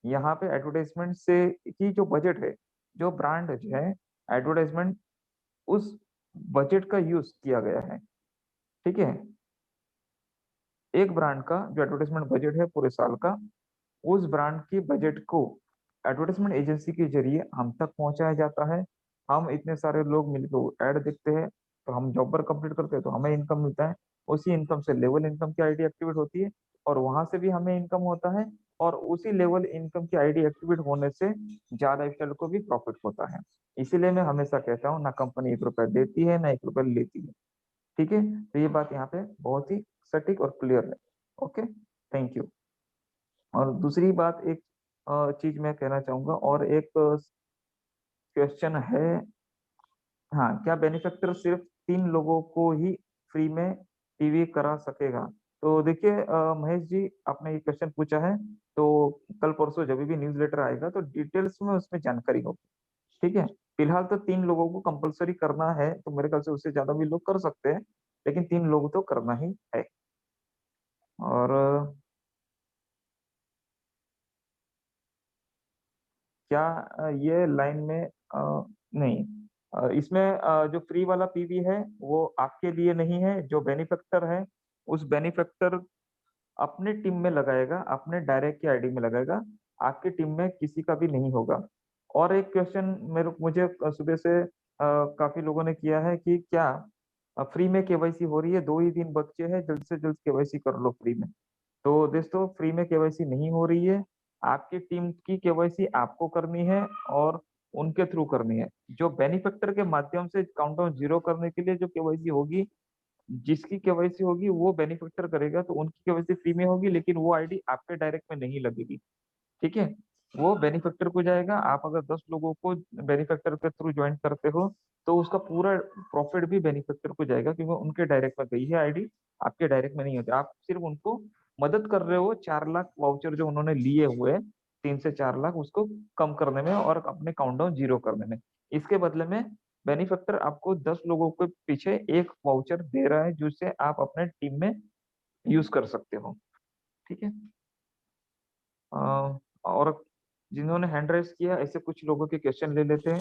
यहाँ पे एडवर्टाइजमेंट से की जो बजट है, जो ब्रांड है, एडवर्टाइजमेंट उस बजट का यूज किया गया है। ठीक है, एक ब्रांड का जो एडवर्टाइजमेंट बजट है पूरे साल का, उस ब्रांड की बजट को एडवर्टाइजमेंट एजेंसी के जरिए हम तक पहुंचाया जाता है। हम इतने सारे लोग मिलकर ऐड देखते हैं, तो हम जॉब पर कंप्लीट करते हैं तो हमें इनकम मिलता है। उसी इनकम से लेवल इनकम की आईडी एक्टिवेट होती है और वहां से भी हमें इनकम होता है। और उसी लेवल इनकम की आईडी एक्टिवेट होने से जा लाइफस्टाइल को भी प्रॉफिट होता है। इसीलिए मैं हमेशा कहता हूँ, ना कंपनी 1 रुपया देती है ना 1 रुपया लेती है। ठीक है, तो ये बात यहाँ पे बहुत ही सटीक और क्लियर है। Okay, thank you. और दूसरी बात, एक चीज मैं कहना चाहूंगा, और एक क्वेश्चन है, हाँ, क्या बेनिफैक्टर सिर्फ 3 लोगों को ही फ्री में टीवी करा सकेगा? तो देखिए महेश जी, आपने ये क्वेश्चन पूछा है, तो कल परसों जब भी न्यूज़लेटर आएगा तो डिटेल्स में उसमें जानकारी होगी। ठीक है, फिलहाल तो 3 लोगों को कंपलसरी करना है, तो मेरे ख्याल से उससे ज्यादा भी लोग कर सकते हैं, लेकिन 3 लोग तो करना ही है। और क्या ये लाइन में नहीं, इसमें जो फ्री वाला पीवी है वो आपके लिए नहीं है। जो बेनिफैक्टर है, उस बेनिफैक्टर अपने टीम में लगाएगा, अपने डायरेक्ट की आईडी में लगाएगा, आपकी टीम में किसी का भी नहीं होगा। और एक क्वेश्चन मुझे सुबह से काफी लोगों ने किया है कि क्या फ्री में केवाईसी हो रही है, 2 ही दिन बच्चे हैं, जल्द से जल्द केवाईसी कर लो फ्री में। तो दोस्तों, फ्री में केवाईसी नहीं हो रही है, आपकी टीम की केवाईसी आपको करनी है और उनके थ्रू करनी है। जो बेनिफैक्टर के माध्यम से काउंटडाउन 0 करने के लिए जो केवाईसी होगी, जिसकी केवाईसी होगी वो बेनिफैक्टर करेगा, तो उनकी केवाईसी फ्री में होगी, लेकिन वो आईडी आपके डायरेक्ट में नहीं लगेगी। ठीक है, वो बेनिफैक्टर को जाएगा। आप अगर 10 लोगों को बेनिफैक्टर के थ्रू ज्वाइन करते हो, तो उसका पूरा प्रॉफिट भी बेनिफैक्टर को जाएगा, क्योंकि उनके डायरेक्ट में गई है आईडी, आपके डायरेक्ट में नहीं होती। आप सिर्फ उनको मदद कर रहे हो 4 लाख वाउचर जो उन्होंने लिए हुए, 3 से 4 लाख, उसको कम करने में और अपने काउंटडाउन 0 करने में। इसके बदले में बेनिफैक्टर आपको 10 लोगों के पीछे 1 वाउचर दे रहा है, जिससे आप अपने टीम में यूज कर सकते हो। ठीक है, और जिन्होंने हैंड राइज किया, ऐसे कुछ लोगों के क्वेश्चन ले लेते हैं।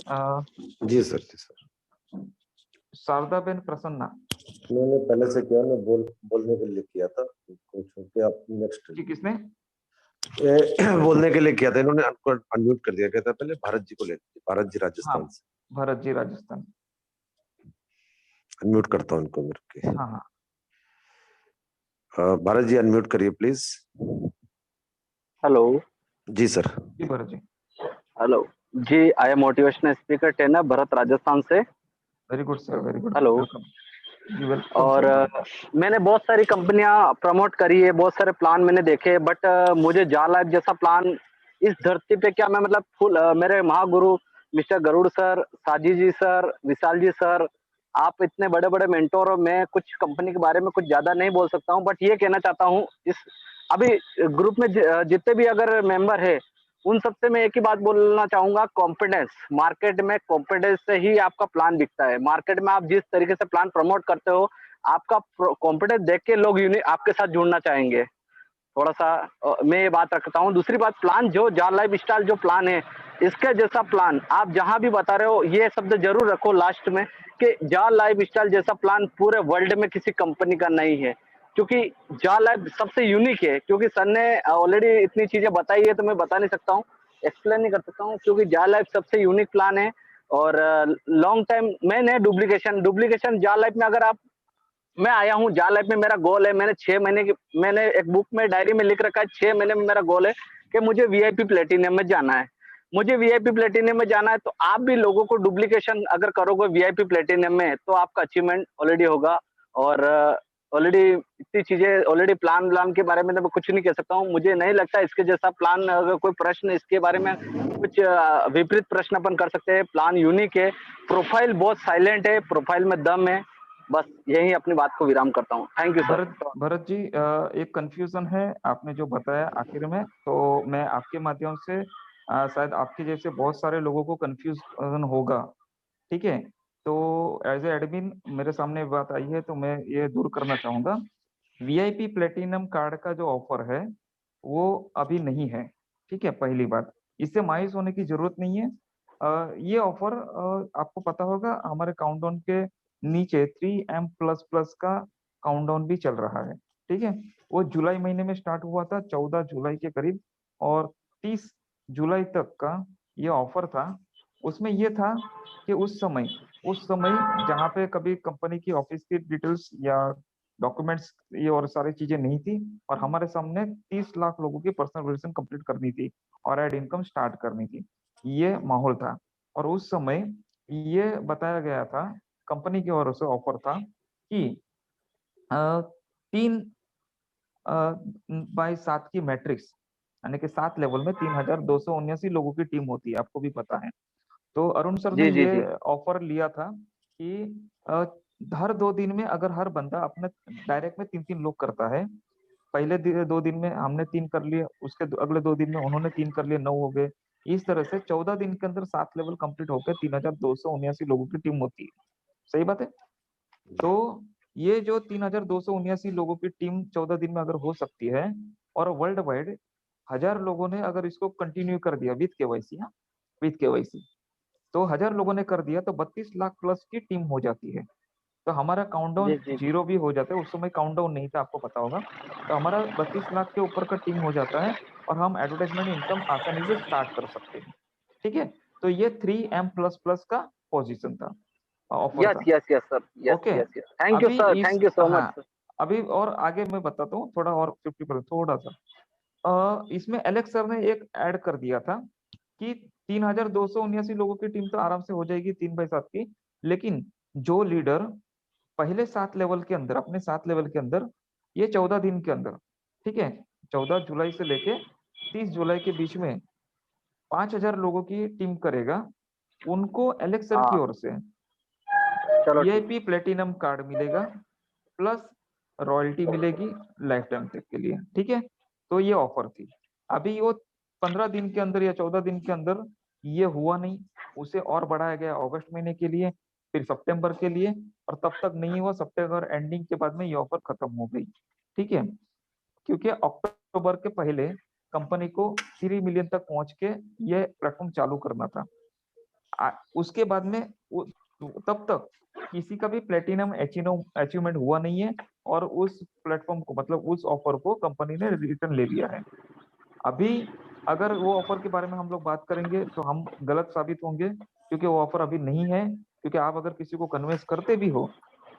जी सर, जी सर। शारदा बेन प्रसन्ना मैंने पहले से किया, मैं बोलने के लिए किया था, कुछ के आप नेक्स्ट जी, किसने बोलने के लिए किया था, इन्होंने अनम्यूट कर दिया। कहता पहले भारत जी को ले लीजिए, भारत जी राजस्थान से। भरत जी राजस्थान, अनम्यूट करता हूँ इनको मेरे के। हाँ हाँ, भारत जी अनम्यूट करिए please. Hello ji sir. Ji Bharat ji, hello ji, I am motivational speaker टेना, भरत राजस्थान से। Very good sir, very good, hello. Welcome ji, welcome और मैंने बहुत सारी कंपनियां प्रमोट करी है, बहुत सारे प्लान मैंने देखे, बट मुझे जा लाइफ जैसा प्लान इस धरती पे, क्या मैं मतलब फुल मेरे महागुरु मिस्टर गरुड़ सर, साजी जी सर, विशाल जी सर, आप इतने बड़े बड़े मेंटोर हो, मैं कुछ कंपनी के बारे में कुछ ज्यादा नहीं बोल सकता हूँ, बट ये कहना चाहता हूँ, इस अभी ग्रुप में जितने भी अगर मेंबर है, उन सबसे मैं एक ही बात बोलना चाहूंगा, कॉन्फिडेंस। मार्केट में कॉन्फिडेंस से ही आपका प्लान बिकता है। मार्केट में आप जिस तरीके से प्लान प्रमोट करते हो, आपका कॉन्फिडेंस देख के लोग आपके साथ जुड़ना चाहेंगे। थोड़ा सा मैं ये बात रखता हूँ। दूसरी बात, प्लान जो जा लाइफ स्टाइल जो प्लान है, इसके जैसा प्लान आप जहां भी बता रहे हो, ये शब्द जरूर रखो लास्ट में कि जा लाइफ स्टाइल जैसा प्लान पूरे वर्ल्ड में किसी कंपनी का नहीं है, क्योंकि जा लाइफ सबसे यूनिक है। क्योंकि सर ने ऑलरेडी इतनी चीजें बताई है, तो मैं बता नहीं सकता हूँ, एक्सप्लेन नहीं कर सकता हूँ, क्योंकि जा लाइफ सबसे यूनिक प्लान है। और लॉन्ग टाइम मैंने डुप्लीकेशन जा लाइफ में, अगर आप, मैं आया हूँ जा लाइफ में, मेरा गोल है, मैंने 6 महीने की, मैंने एक बुक में डायरी में लिख रखा है, 6 महीने में मेरा गोल है कि मुझे वीआईपी प्लेटिनियम में जाना है, मुझे वीआईपी प्लेटिनियम में जाना है। तो आप भी लोगों को डुप्लीकेशन अगर करोगे वीआईपी प्लेटिनियम में, तो आपका अचीवमेंट ऑलरेडी होगा। और ऑलरेडी इतनी चीजें, ऑलरेडी प्लान के बारे में तो मैं कुछ नहीं कह सकता हूँ। मुझे नहीं लगता इसके जैसा प्लान, अगर कोई प्रश्न इसके बारे में कुछ विपरीत प्रश्न अपन कर सकते हैं। प्लान यूनिक है, प्रोफाइल बहुत साइलेंट है, प्रोफाइल में दम है। बस यही अपनी बात को विराम करता हूँ। Thank you sir. Bharat ji, एक कंफ्यूजन है आपने जो बताया आखिर में, तो मैं आपके माध्यम से शायद आपके जैसे बहुत सारे लोगों को कंफ्यूजन होगा। ठीक है, तो एज ए एडमिन मेरे सामने बात आई है, तो मैं ये दूर करना चाहूंगा। वीआईपी प्लेटिनम कार्ड का जो ऑफर है वो अभी नहीं है। ठीक है, पहली बात, इससे मायूस होने की जरूरत नहीं है। ये ऑफर आपको पता होगा, हमारे काउंटडाउन के नीचे 3M++ का काउंटडाउन भी चल रहा है। ठीक है, वो जुलाई महीने में स्टार्ट हुआ था, 14 जुलाई के करीब, और 30 जुलाई तक का ये ऑफर था। उसमें ये था कि उस समय जहाँ पे कभी कंपनी की ऑफिस की डिटेल्स या डॉक्यूमेंट्स ये और सारी चीजें नहीं थी, और हमारे सामने 30 लाख लोगों की पर्सनल वेरिफिकेशन कंप्लीट करनी थी और ऐड इनकम स्टार्ट करनी थी। ये माहौल था, और उस समय ये बताया गया था, कंपनी की ओर से ऑफर था कि 3/7 की मैट्रिक्स, यानी कि 7 लेवल में 3279 लोगों की टीम होती है, आपको भी पता है। तो अरुण सर ने जी जी जी ये ऑफर लिया था कि हर 2 दिन में अगर हर बंदा अपने डायरेक्ट में 3-3 लोग करता है, पहले 2 दिन में हमने 3 कर लिए, उसके अगले 2 दिन में उन्होंने 3 कर लिए, 9 हो गए। इस तरह से 14 दिन के अंदर 7 लेवल कंप्लीट होकर 3279 लोगों की टीम होती है। सही बात है। तो ये जो 3279 लोगों की टीम 14 दिन में अगर हो सकती है, और वर्ल्ड वाइड 1000 लोगों ने अगर इसको कंटिन्यू कर दिया विद केवाईसी, हाँ विद केवाईसी, तो 1000 लोगों ने कर दिया तो 32 लाख प्लस की टीम हो जाती है। तो हमारा काउंटडाउन जी जी 0 भी हो जाता है, उस समय काउंटडाउन नहीं था, आपको पता होगा। तो हमारा 32 लाख के ऊपर का टीम हो जाता है, और हम एडवर्टाइजमेंट इनकम आसानी से स्टार्ट कर सकते हैं। ठीक है, तो ये 3M++ का पोजीशन था, ऑफर यस था। Yes yes sir, yes okay, yes yes, thank you अभी सर, इस थैंक यू सो मच हाँ, सर। अभी और आगे मैं बताता हूँ थोड़ा और 50% थोड़ा सा। इसमें एलेक्स सर ने एक ऐड कर दिया था कि 3279 लोगों की टीम तो आराम से हो जाएगी 3/7 की, लेकिन जो लीडर पहले 7 लेवल के अंदर, अपने 7 लेवल के अंदर, ये 14 दिन के अंदर, ठीक है, 14 जुलाई से लेके 30 जुलाई के बीच में 5000 लोगों की टीम करेगा, उनको एलेक्स सर की हाँ ओर से चलो ठीक, वीआईपी प्लेटिनम कार्ड मिलेगा, प्लस रॉयल्टी मिलेगी लाइफ टाइम तक के लिए। ठीक है, तो ये ऑफर थी। अभी वो 15 दिन के अंदर या 14 दिन के अंदर ये हुआ नहीं, उसे और बढ़ाया गया अगस्त महीने के लिए, फिर सितंबर के लिए, और तब तक नहीं हुआ, सितंबर एंडिंग के बाद में ये ऑफर खत्म हो गई। ठीक है, क्योंकि अक्टूबर के पहले कंपनी को 3 मिलियन तक पहुंच के ये प्लेटफॉर्म चालू करना था। उसके बाद में तब तक किसी का भी प्लेटिनम अचीवमेंट हुआ नहीं है, और उस प्लेटफॉर्म को, मतलब उस ऑफर को कंपनी ने रिटर्न ले लिया है। अभी अगर वो ऑफर के बारे में हम लोग बात करेंगे तो हम गलत साबित होंगे, क्योंकि वो ऑफर अभी नहीं है। क्योंकि आप अगर किसी को कन्विंस करते भी हो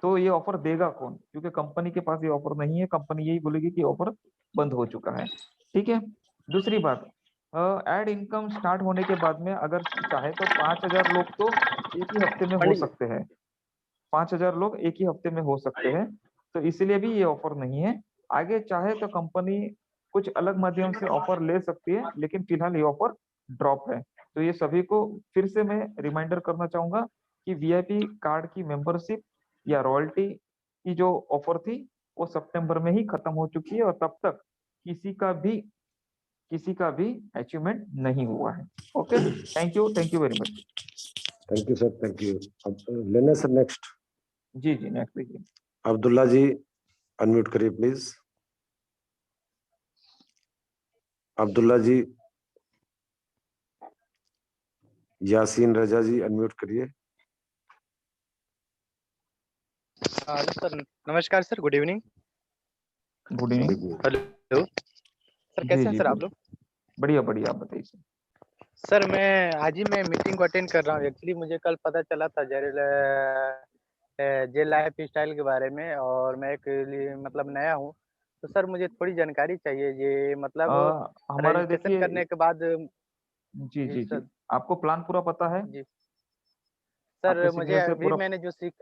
तो ये ऑफर देगा कौन, क्योंकि कंपनी के पास ये ऑफर नहीं है, कंपनी यही बोलेगी कि ऑफर बंद हो चुका है। ठीक है, दूसरी बात, एड इनकम स्टार्ट होने के बाद में अगर चाहे तो 5000 लोग तो एक ही हफ्ते में हो पंडित जी सकते हैं, 5000 लोग एक ही हफ्ते में हो सकते हैं, तो इसीलिए भी ये ऑफर नहीं है। आगे चाहे तो कंपनी कुछ अलग माध्यम से ऑफर ले सकती है, लेकिन फिलहाल ये ऑफर ड्रॉप है। तो ये सभी को फिर से मैं रिमाइंडर करना चाहूंगा कि वीआईपी कार्ड की मेंबरशिप या रॉयल्टी की जो ऑफर थी वो सितंबर में ही खत्म हो चुकी है, और तब तक किसी का भी अचीवमेंट नहीं हुआ है। Okay, thank you very much. Thank you sir, thank you. अब लेना सर नेक्स्ट। जी जी, नेक्स्ट देखिए। अब्दुल्ला जी अनम्यूट करिए प्लीज। अब्दुल्ला जी। यासीन रजा जी अनम्यूट करिए। हेलो सर, नमस्कार sir, good evening. Good evening. Hello sir, जी कैसे हैं जी सर आप लोग? बढ़िया बढ़िया, आप बताइए सर। सर मैं आज ही मैं मीटिंग को अटेंड कर रहा हूँ। एक्चुअली मुझे कल पता चला था जे लाइफ स्टाइल के बारे में, और मैं एक मतलब नया हूँ, तो सर मुझे थोड़ी जानकारी चाहिए। ये मतलब हमारा रजिस्ट्रेशन देखिए, करने के बाद। जी जी जी जी, सर। आपको प्लान पूरा पता है? जी सर, आपके मुझे सीनियर से अभी पूरा? मैंने जो सीख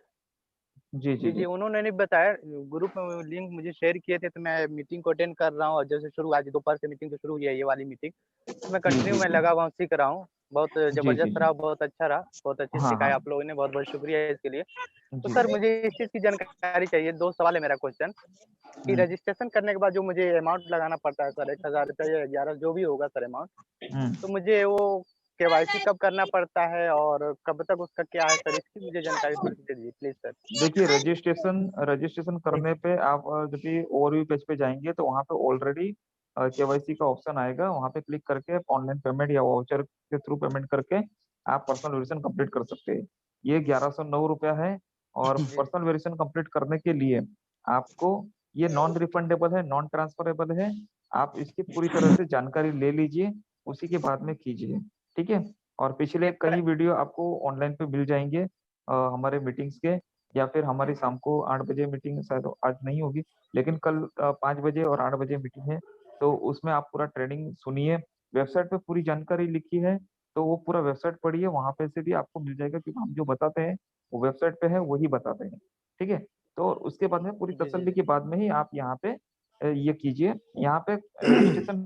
जी जी जी, जी। जी, उन्होंने नहीं बताया, ग्रुप में लिंक मुझे शेयर किए थे, तो मैं मीटिंग को अटेंड कर रहा हूँ। और जैसे शुरू आज दोपहर से मीटिंग तो शुरू हुई है, ये वाली मीटिंग, तो मैं जी कंटिन्यू जी मैं जी लगा हुआ हूँ, सीख रहा हूँ। बहुत जी जी जबरदस्त जी। रहा, बहुत अच्छा रहा, बहुत अच्छी हाँ हाँ। सिखाया आप लोगों ने, बहुत बहुत शुक्रिया इसके लिए। तो जी। सर मुझे इस चीज़ की जानकारी चाहिए। 2 सवाल है मेरा क्वेश्चन, कि रजिस्ट्रेशन करने के बाद जो मुझे अमाउंट लगाना पड़ता है सर, 1000 रुपया या 11 जो भी होगा सर अमाउंट, तो मुझे वो केवाईसी कब करना पड़ता है और कब तक उसका क्या है सर, इसकी मुझे जानकारी थोड़ी सी दे दीजिए प्लीज सर। देखिए, रजिस्ट्रेशन करने पे आप जब भी ओवरव्यू पेज पे जाएंगे तो वहाँ पे ऑलरेडी केवाईसी का ऑप्शन आएगा, वहाँ पे क्लिक करके ऑनलाइन पेमेंट या वाउचर के थ्रू पेमेंट करके आप पर्सनल वेरिफिकेशन कंप्लीट कर सकते हैं। ये 1109 रुपया है, और जी पर्सनल वेरिफिकेशन कंप्लीट करने के लिए आपको, ये नॉन रिफंडेबल है, नॉन ट्रांसफरेबल है, आप इसकी पूरी तरह से जानकारी ले लीजिए, उसी के बाद में कीजिए। ठीक है, और पिछले पेपर। कई वीडियो आपको ऑनलाइन पे मिल जाएंगे हमारे मीटिंग्स के, या फिर हमारी शाम को 8 बजे मीटिंग शायद आज नहीं होगी, लेकिन कल 5 बजे और 8 बजे मीटिंग है। तो उसमें आप पूरा ट्रेनिंग सुनिए, वेबसाइट पे पूरी जानकारी लिखी है, तो वो पूरा वेबसाइट पढ़िए, वहाँ पे से भी आपको मिल जाएगा, क्योंकि हम जो बताते हैं वो वेबसाइट पे है, वही बताते हैं। ठीक है? तो उसके बाद में पूरी जी जी तसल्ली के बाद में ही आप यहाँ पे ये कीजिए। यहाँ पे रजिस्ट्रेशन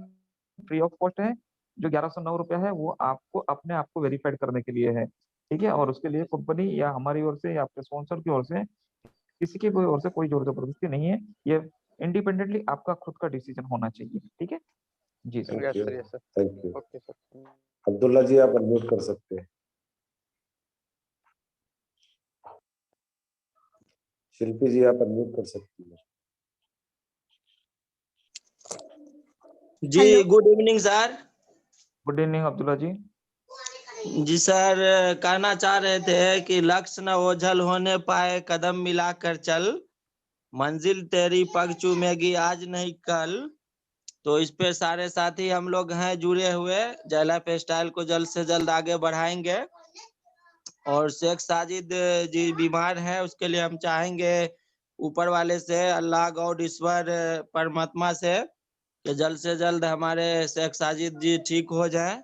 फ्री ऑफ कॉस्ट है, जो 1109 रुपया है, वो आपको अपने आप को वेरीफाइड करने के लिए है। ठीक है? और उसके लिए कंपनी या हमारी ओर से या आपके स्पॉन्सर की ओर से, किसी की कोई ओर से कोई जोर जबरदस्ती नहीं है। ये इंडिपेंडेंटली आपका खुद का डिसीजन होना चाहिए। ठीक है? जी sir. Thank you, yes sir. Thank you. Okay sir. Abdullah ji, आप अनम्यूट कर सकते हैं। शिल्पी जी, आप अनम्यूट कर सकती हैं। जी good evening sir. Good evening Abdullah ji. जी सर, कहना चाह रहे थे कि लक्ष्य न ओझल होने पाए, कदम मिलाकर चल, मंजिल तेरी पग चूमेगी आज नहीं कल। तो इस पे सारे साथी हम लोग हैं जुड़े हुए, जयलाइफ स्टाइल को जल्द से जल्द आगे बढ़ाएंगे। और शेख साजिद जी बीमार हैं, उसके लिए हम चाहेंगे ऊपर वाले से, अल्लाह गॉड ईश्वर परमात्मा से, कि जल्द से जल्द हमारे शेख साजिद जी ठीक हो जाएं।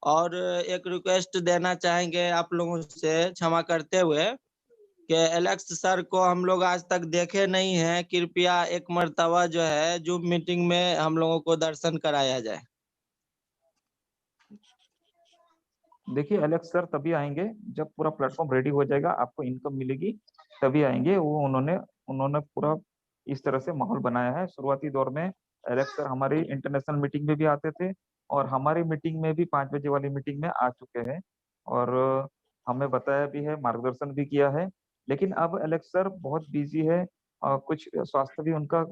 और एक रिक्वेस्ट देना चाहेंगे आप लोगों से, क्षमा करते हुए, कि एलेक्स सर को हम लोग आज तक देखे नहीं हैं, कृपया एक मर्तबा जो है जूम मीटिंग में हम लोगों को दर्शन कराया जाए। देखिए एलेक्स सर तभी आएंगे जब पूरा प्लेटफॉर्म रेडी हो जाएगा, आपको इनकम मिलेगी, तभी आएंगे वो। उन्होंने उन्होंने पूरा इस तरह से माहौल बनाया है। शुरुआती दौर में एलेक्स सर हमारी इंटरनेशनल मीटिंग में भी आते थे, और हमारी मीटिंग में भी 5 बजे वाली मीटिंग में आ चुके हैं, और हमें बताया भी है, मार्गदर्शन भी किया है। लेकिन अब एलेक्स सर बहुत बिजी है, कुछ स्वास्थ्य भी उनका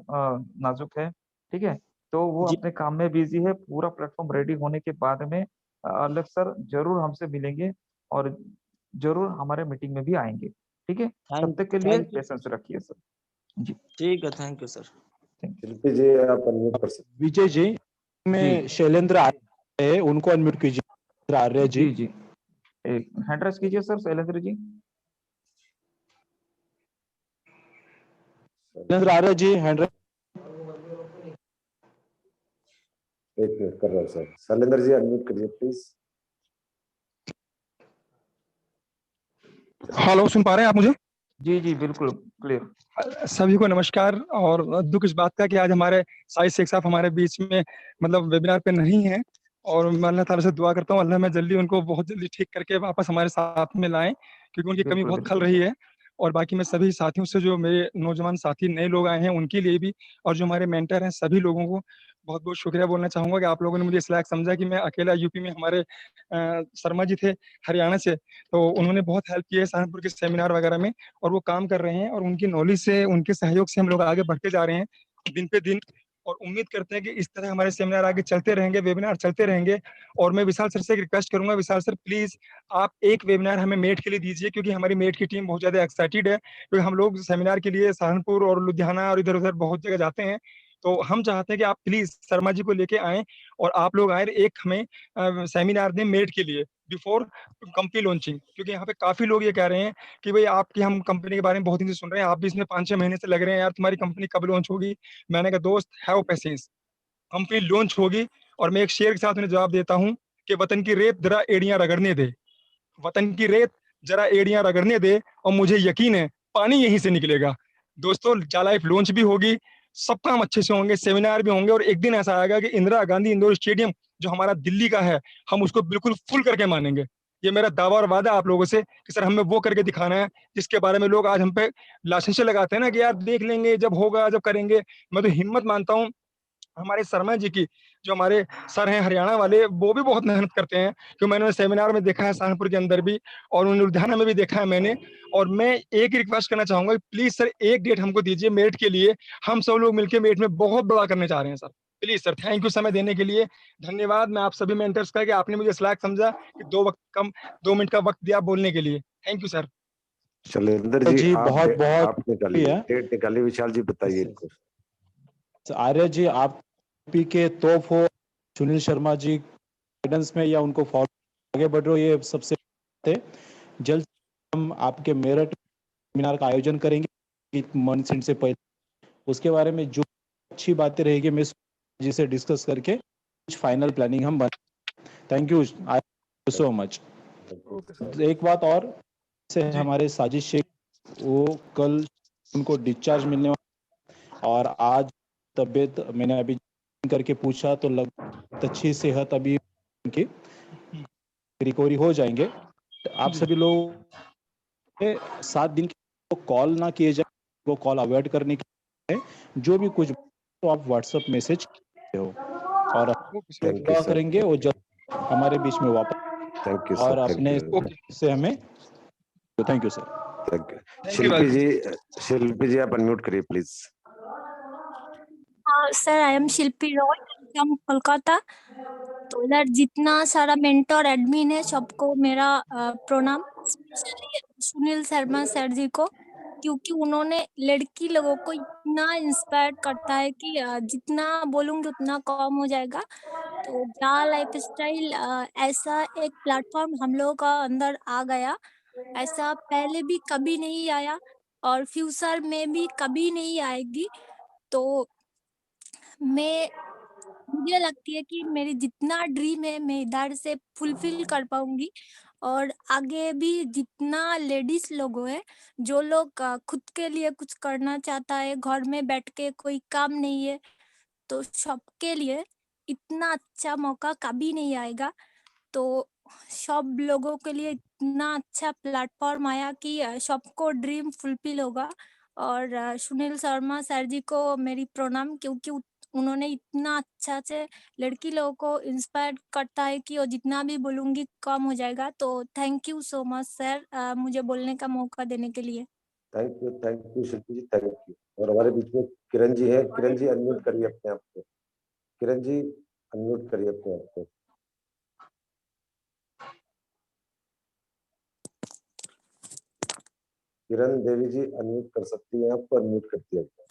नाजुक है। ठीक है? तो वो जी अपने काम में बिजी है। पूरा प्लेटफॉर्म रेडी होने के बाद में अलेक्स सर जरूर हमसे मिलेंगे, और जरूर हमारे मीटिंग में भी आएंगे। ठीक है? तब तक के लिए थैंक यू पेशेंस रखिए सर। जी ठीक है, थैंक यू सर। शिल्पी जी, आप अनम्यूट कर सकते विजय जी जी में शैलेंद्र आर्य है, उनको अनम्यूट कीजिए। आर्य जी। जी जी, एक हैंड रेस कीजिए सर शैलेंद्र जी। शैलेंद्र आर्य जी हैंड रेस। हैं। एक मिनट कर रहा हूँ सर। शैलेंद्र जी अनम्यूट करिए प्लीज। हेलो, सुन पा रहे हैं आप मुझे? जी जी बिल्कुल क्लियर। सभी को नमस्कार। और दुख इस बात का कि आज हमारे साहिद शेख साहब हमारे बीच में मतलब वेबिनार पे नहीं है, और मैं अल्लाह ताला से दुआ करता हूँ अल्लाह मैं जल्दी उनको बहुत जल्दी ठीक करके वापस हमारे साथ में लाएं, क्योंकि उनकी कमी बिल्कुल बहुत खल बिल्कुल रही है। और बाकी मैं सभी साथियों से, जो मेरे नौजवान साथी नए लोग आए हैं उनके लिए भी, और जो हमारे मेंटर हैं सभी लोगों को बहुत बहुत शुक्रिया बोलना चाहूंगा कि आप लोगों ने मुझे इस लायक समझा कि मैं अकेला यूपी में, हमारे शर्मा जी थे हरियाणा से, तो उन्होंने बहुत हेल्प की है सहारनपुर के सेमिनार वगैरह में, और वो काम कर रहे हैं, और उनकी नॉलेज से, उनके सहयोग से हम लोग आगे बढ़ते जा रहे हैं दिन पे दिन। और उम्मीद करते हैं कि इस तरह हमारे सेमिनार आगे चलते रहेंगे, वेबिनार चलते रहेंगे। और मैं विशाल सर से एक रिक्वेस्ट करूंगा, विशाल सर प्लीज आप एक वेबिनार हमें मेट के लिए दीजिए, क्योंकि हमारी मेट की टीम बहुत ज्यादा एक्साइटेड है, क्योंकि हम लोग सेमिनार के लिए सहारनपुर और लुधियाना और इधर उधर बहुत जगह जाते हैं। तो हम चाहते हैं कि आप प्लीज शर्मा जी को लेके आए, और आप लोग आए एक हमें सेमिनार दें मेट के लिए बिफोर कंपनी लॉन्चिंग, क्योंकि यहाँ पे काफी लोग ये कह रहे हैं कि भाई आपकी हम कंपनी के बारे में बहुत दिन से सुन रहे हैं, आप भी इसमें 5-6 महीने से लग रहे हैं यार, तुम्हारी कंपनी कब लॉन्च होगी। मैंने कहा दोस्त हैव पेशेंस, कंपनी लॉन्च होगी। और मैं एक शेर के साथ उन्हें जवाब देता हूँ कि वतन की रेत जरा एड़ियां रगड़ने दे, वतन की रेत जरा एड़ियां रगड़ने दे, और मुझे यकीन है पानी यहीं से निकलेगा। दोस्तों जालाइफ लॉन्च भी होगी, सब काम अच्छे से होंगे, सेमिनार भी होंगे, और एक दिन ऐसा आएगा कि इंदिरा गांधी इंडोर स्टेडियम जो हमारा दिल्ली का है, हम उसको बिल्कुल फुल करके मानेंगे। ये मेरा दावा और वादा आप लोगों से कि सर हमें वो करके दिखाना है जिसके बारे में लोग आज हम पे लाशें लगाते हैं ना कि यार देख लेंगे जब होगा, जब करेंगे। मैं तो हिम्मत मानता हूँ हमारे शर्मा जी की, जो हमारे सर हैं हरियाणा वाले, वो भी बहुत मेहनत करते हैं, क्योंकि मैंने सेमिनार में देखा है सहारनपुर के अंदर भी, और लुधियाना में भी देखा है मैंने। और मैं एक ही रिक्वेस्ट करना चाहूंगा, प्लीज सर एक डेट हमको दीजिए मेट के लिए, हम सब लोग मिलकर मेट में बहुत बड़ा करने चाह रहे हैं sir. Please sir, thank you समय देने के लिए, धन्यवाद। मैं आप सभी मेंटर्स का कि आपने मुझे इस लायक समझा कि 2 मिनट का वक्त दिया बोलने के लिए। Thank you sir. Shailendra ji, बहुत बहुत आप निकालिए डेट, निकालिए। विशाल जी बताइए इनको। आर्य जी आप के तोप हो, सुनील शर्मा जी गाइडेंस में या उनको फॉलो आगे बढ़ रहे हो, ये सबसे जल्द हम आपके मेरठ सेमिनार का आयोजन करेंगे मंथ एंड से पहले। उसके बारे में जो अच्छी बातें रहेगी मैं जी से डिस्कस करके कुछ फाइनल प्लानिंग हम बना। Thank you so much. एक बात और से हमारे साजिश शेख, वो कल उनको डिस्चार्ज मिलने वाला और आज तबीयत मैंने अभी करके पूछा तो लगभग अच्छी सेहत अभी उनकी रिकवरी हो जाएंगे। तो आप सभी लोग 7 दिन के कॉल ना किए जाए, वो कॉल अवॉइड करने के लिए जो भी कुछ तो आप व्हाट्सएप मैसेज करते हो और दुआ करेंगे वो जल्द हमारे बीच में वापस और अपने से हमें। Thank you sir. Thank you. Shilpi ji आप अनम्यूट करिए please. Sir I am Shilpi Roy from Kolkata. तो इधर जितना सारा मेंटर एडमिन है सबको मेरा प्रणाम, स्पेशली सुनील शर्मा सर जी को, क्योंकि उन्होंने लड़की लोगों को इतना इंस्पायर करता है कि जितना बोलूंगी उतना कम हो जाएगा। तो जा लाइफ स्टाइल ऐसा एक प्लेटफॉर्म हम लोगों का अंदर आ गया, ऐसा पहले भी कभी नहीं आया और फ्यूचर में भी कभी नहीं आएगी। तो मुझे लगती है कि मेरी जितना ड्रीम है मैं इधर से फुलफिल कर पाऊंगी और आगे भी जितना लेडीज लोग है जो लोग खुद के लिए कुछ करना चाहता है, घर में बैठ के कोई काम नहीं है, तो सबके लिए इतना अच्छा मौका कभी नहीं आएगा। तो सब लोगों के लिए इतना अच्छा प्लेटफॉर्म आया कि सबको ड्रीम फुलफिल होगा। और सुनील शर्मा सर जी को मेरी प्रणाम, क्योंकि उन्होंने इतना अच्छा से लड़की लोगों को इंस्पायर करता है कि वो जितना भी बोलूंगी कम हो जाएगा। तो thank you so much sir, मुझे बोलने का मौका देने के लिए। Thank you Shilpi ji, thank you. और हमारे बीच में किरण जी है। किरण जी अनम्यूट करिए अपने आप को। किरण जी अनम्यूट करिए अपने आप को। किरण देवी जी अनम्यूट कर सकती हैं, आपको अनम्यूट कर दिया गया।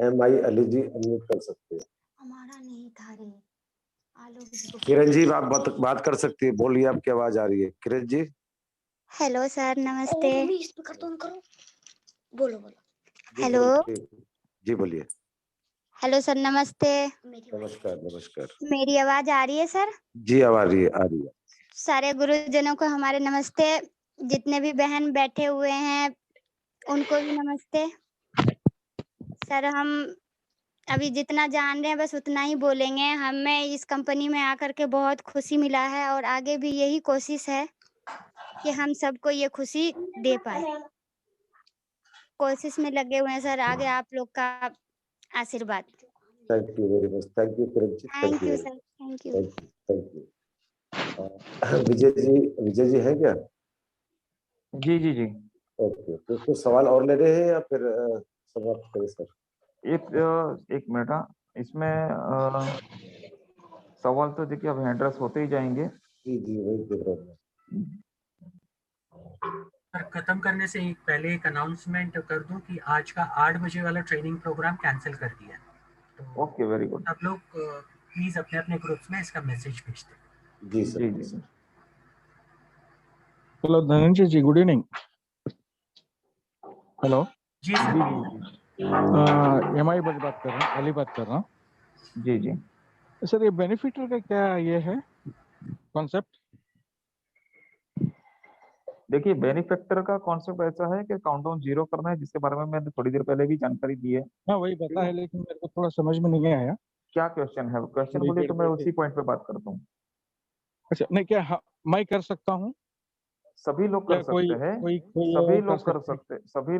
MI अली जी अनम्यूट कर सकते हैं। हमारा नहीं था रे। किरण जी आप बात कर सकती है, बोलिए आपकी आवाज आ रही है। किरण जी। हेलो सर नमस्ते। बोलो हेलो। जी बोलिए। हेलो सर नमस्ते। नमस्कार नमस्कार। मेरी आवाज आ रही है सर? जी आ रही है। सारे गुरुजनों को हमारे नमस्ते। जितने भी बहन बैठे हुए हैं उनको भी नमस्ते। सर हम अभी जितना जान रहे हैं बस उतना ही बोलेंगे। हमें इस कंपनी में आकर के बहुत खुशी मिला है और आगे भी यही कोशिश है कि हम सबको ये खुशी दे पाए। कोशिश में लगे हुए हैं सर, आगे आप लोग का आशीर्वाद। Thank you very much. Thank you Kiran ji. Thank you sir. Thank you. Thank you. Vijay ji है क्या? जी जी जी। ओके, तो कुछ सवाल और ले रहे हैं या फिर समाप्त करें सर? एक मिनट, इसमें सवाल तो देखिए अब हैंड रेस होते ही जाएंगे। जी वही देख रहा हूँ। खत्म करने से पहले एक अनाउंसमेंट कर दूं कि आज का 8 बजे वाला ट्रेनिंग प्रोग्राम कैंसिल कर दिया है। तो ओके वेरी गुड। आप लोग प्लीज अपने अपने ग्रुप्स में इसका मैसेज भेज दें। जी सर। जी सर। हेलो धनंजय जी, good evening. Hello ji sir. MI बात कर रहा हूँ, अली बात कर रहा हूँ। जी जी सर ये बेनिफिटर का क्या ये है कॉन्सेप्ट? देखिए बेनिफैक्टर का कॉन्सेप्ट ऐसा है कि काउंटडाउन 0 करना है, जिसके बारे में मैंने थोड़ी देर पहले भी जानकारी दी है। हाँ वही पता है, लेकिन मेरे को थोड़ा समझ में नहीं आया। क्या क्वेश्चन है? क्वेश्चन बोलिए तो मैं उसी पॉइंट पे बात करता हूँ। अच्छा नहीं, क्या मैं कर सकता हूँ? सभी लोग कर सकते हैं, सभी लोग कर सकते, सभी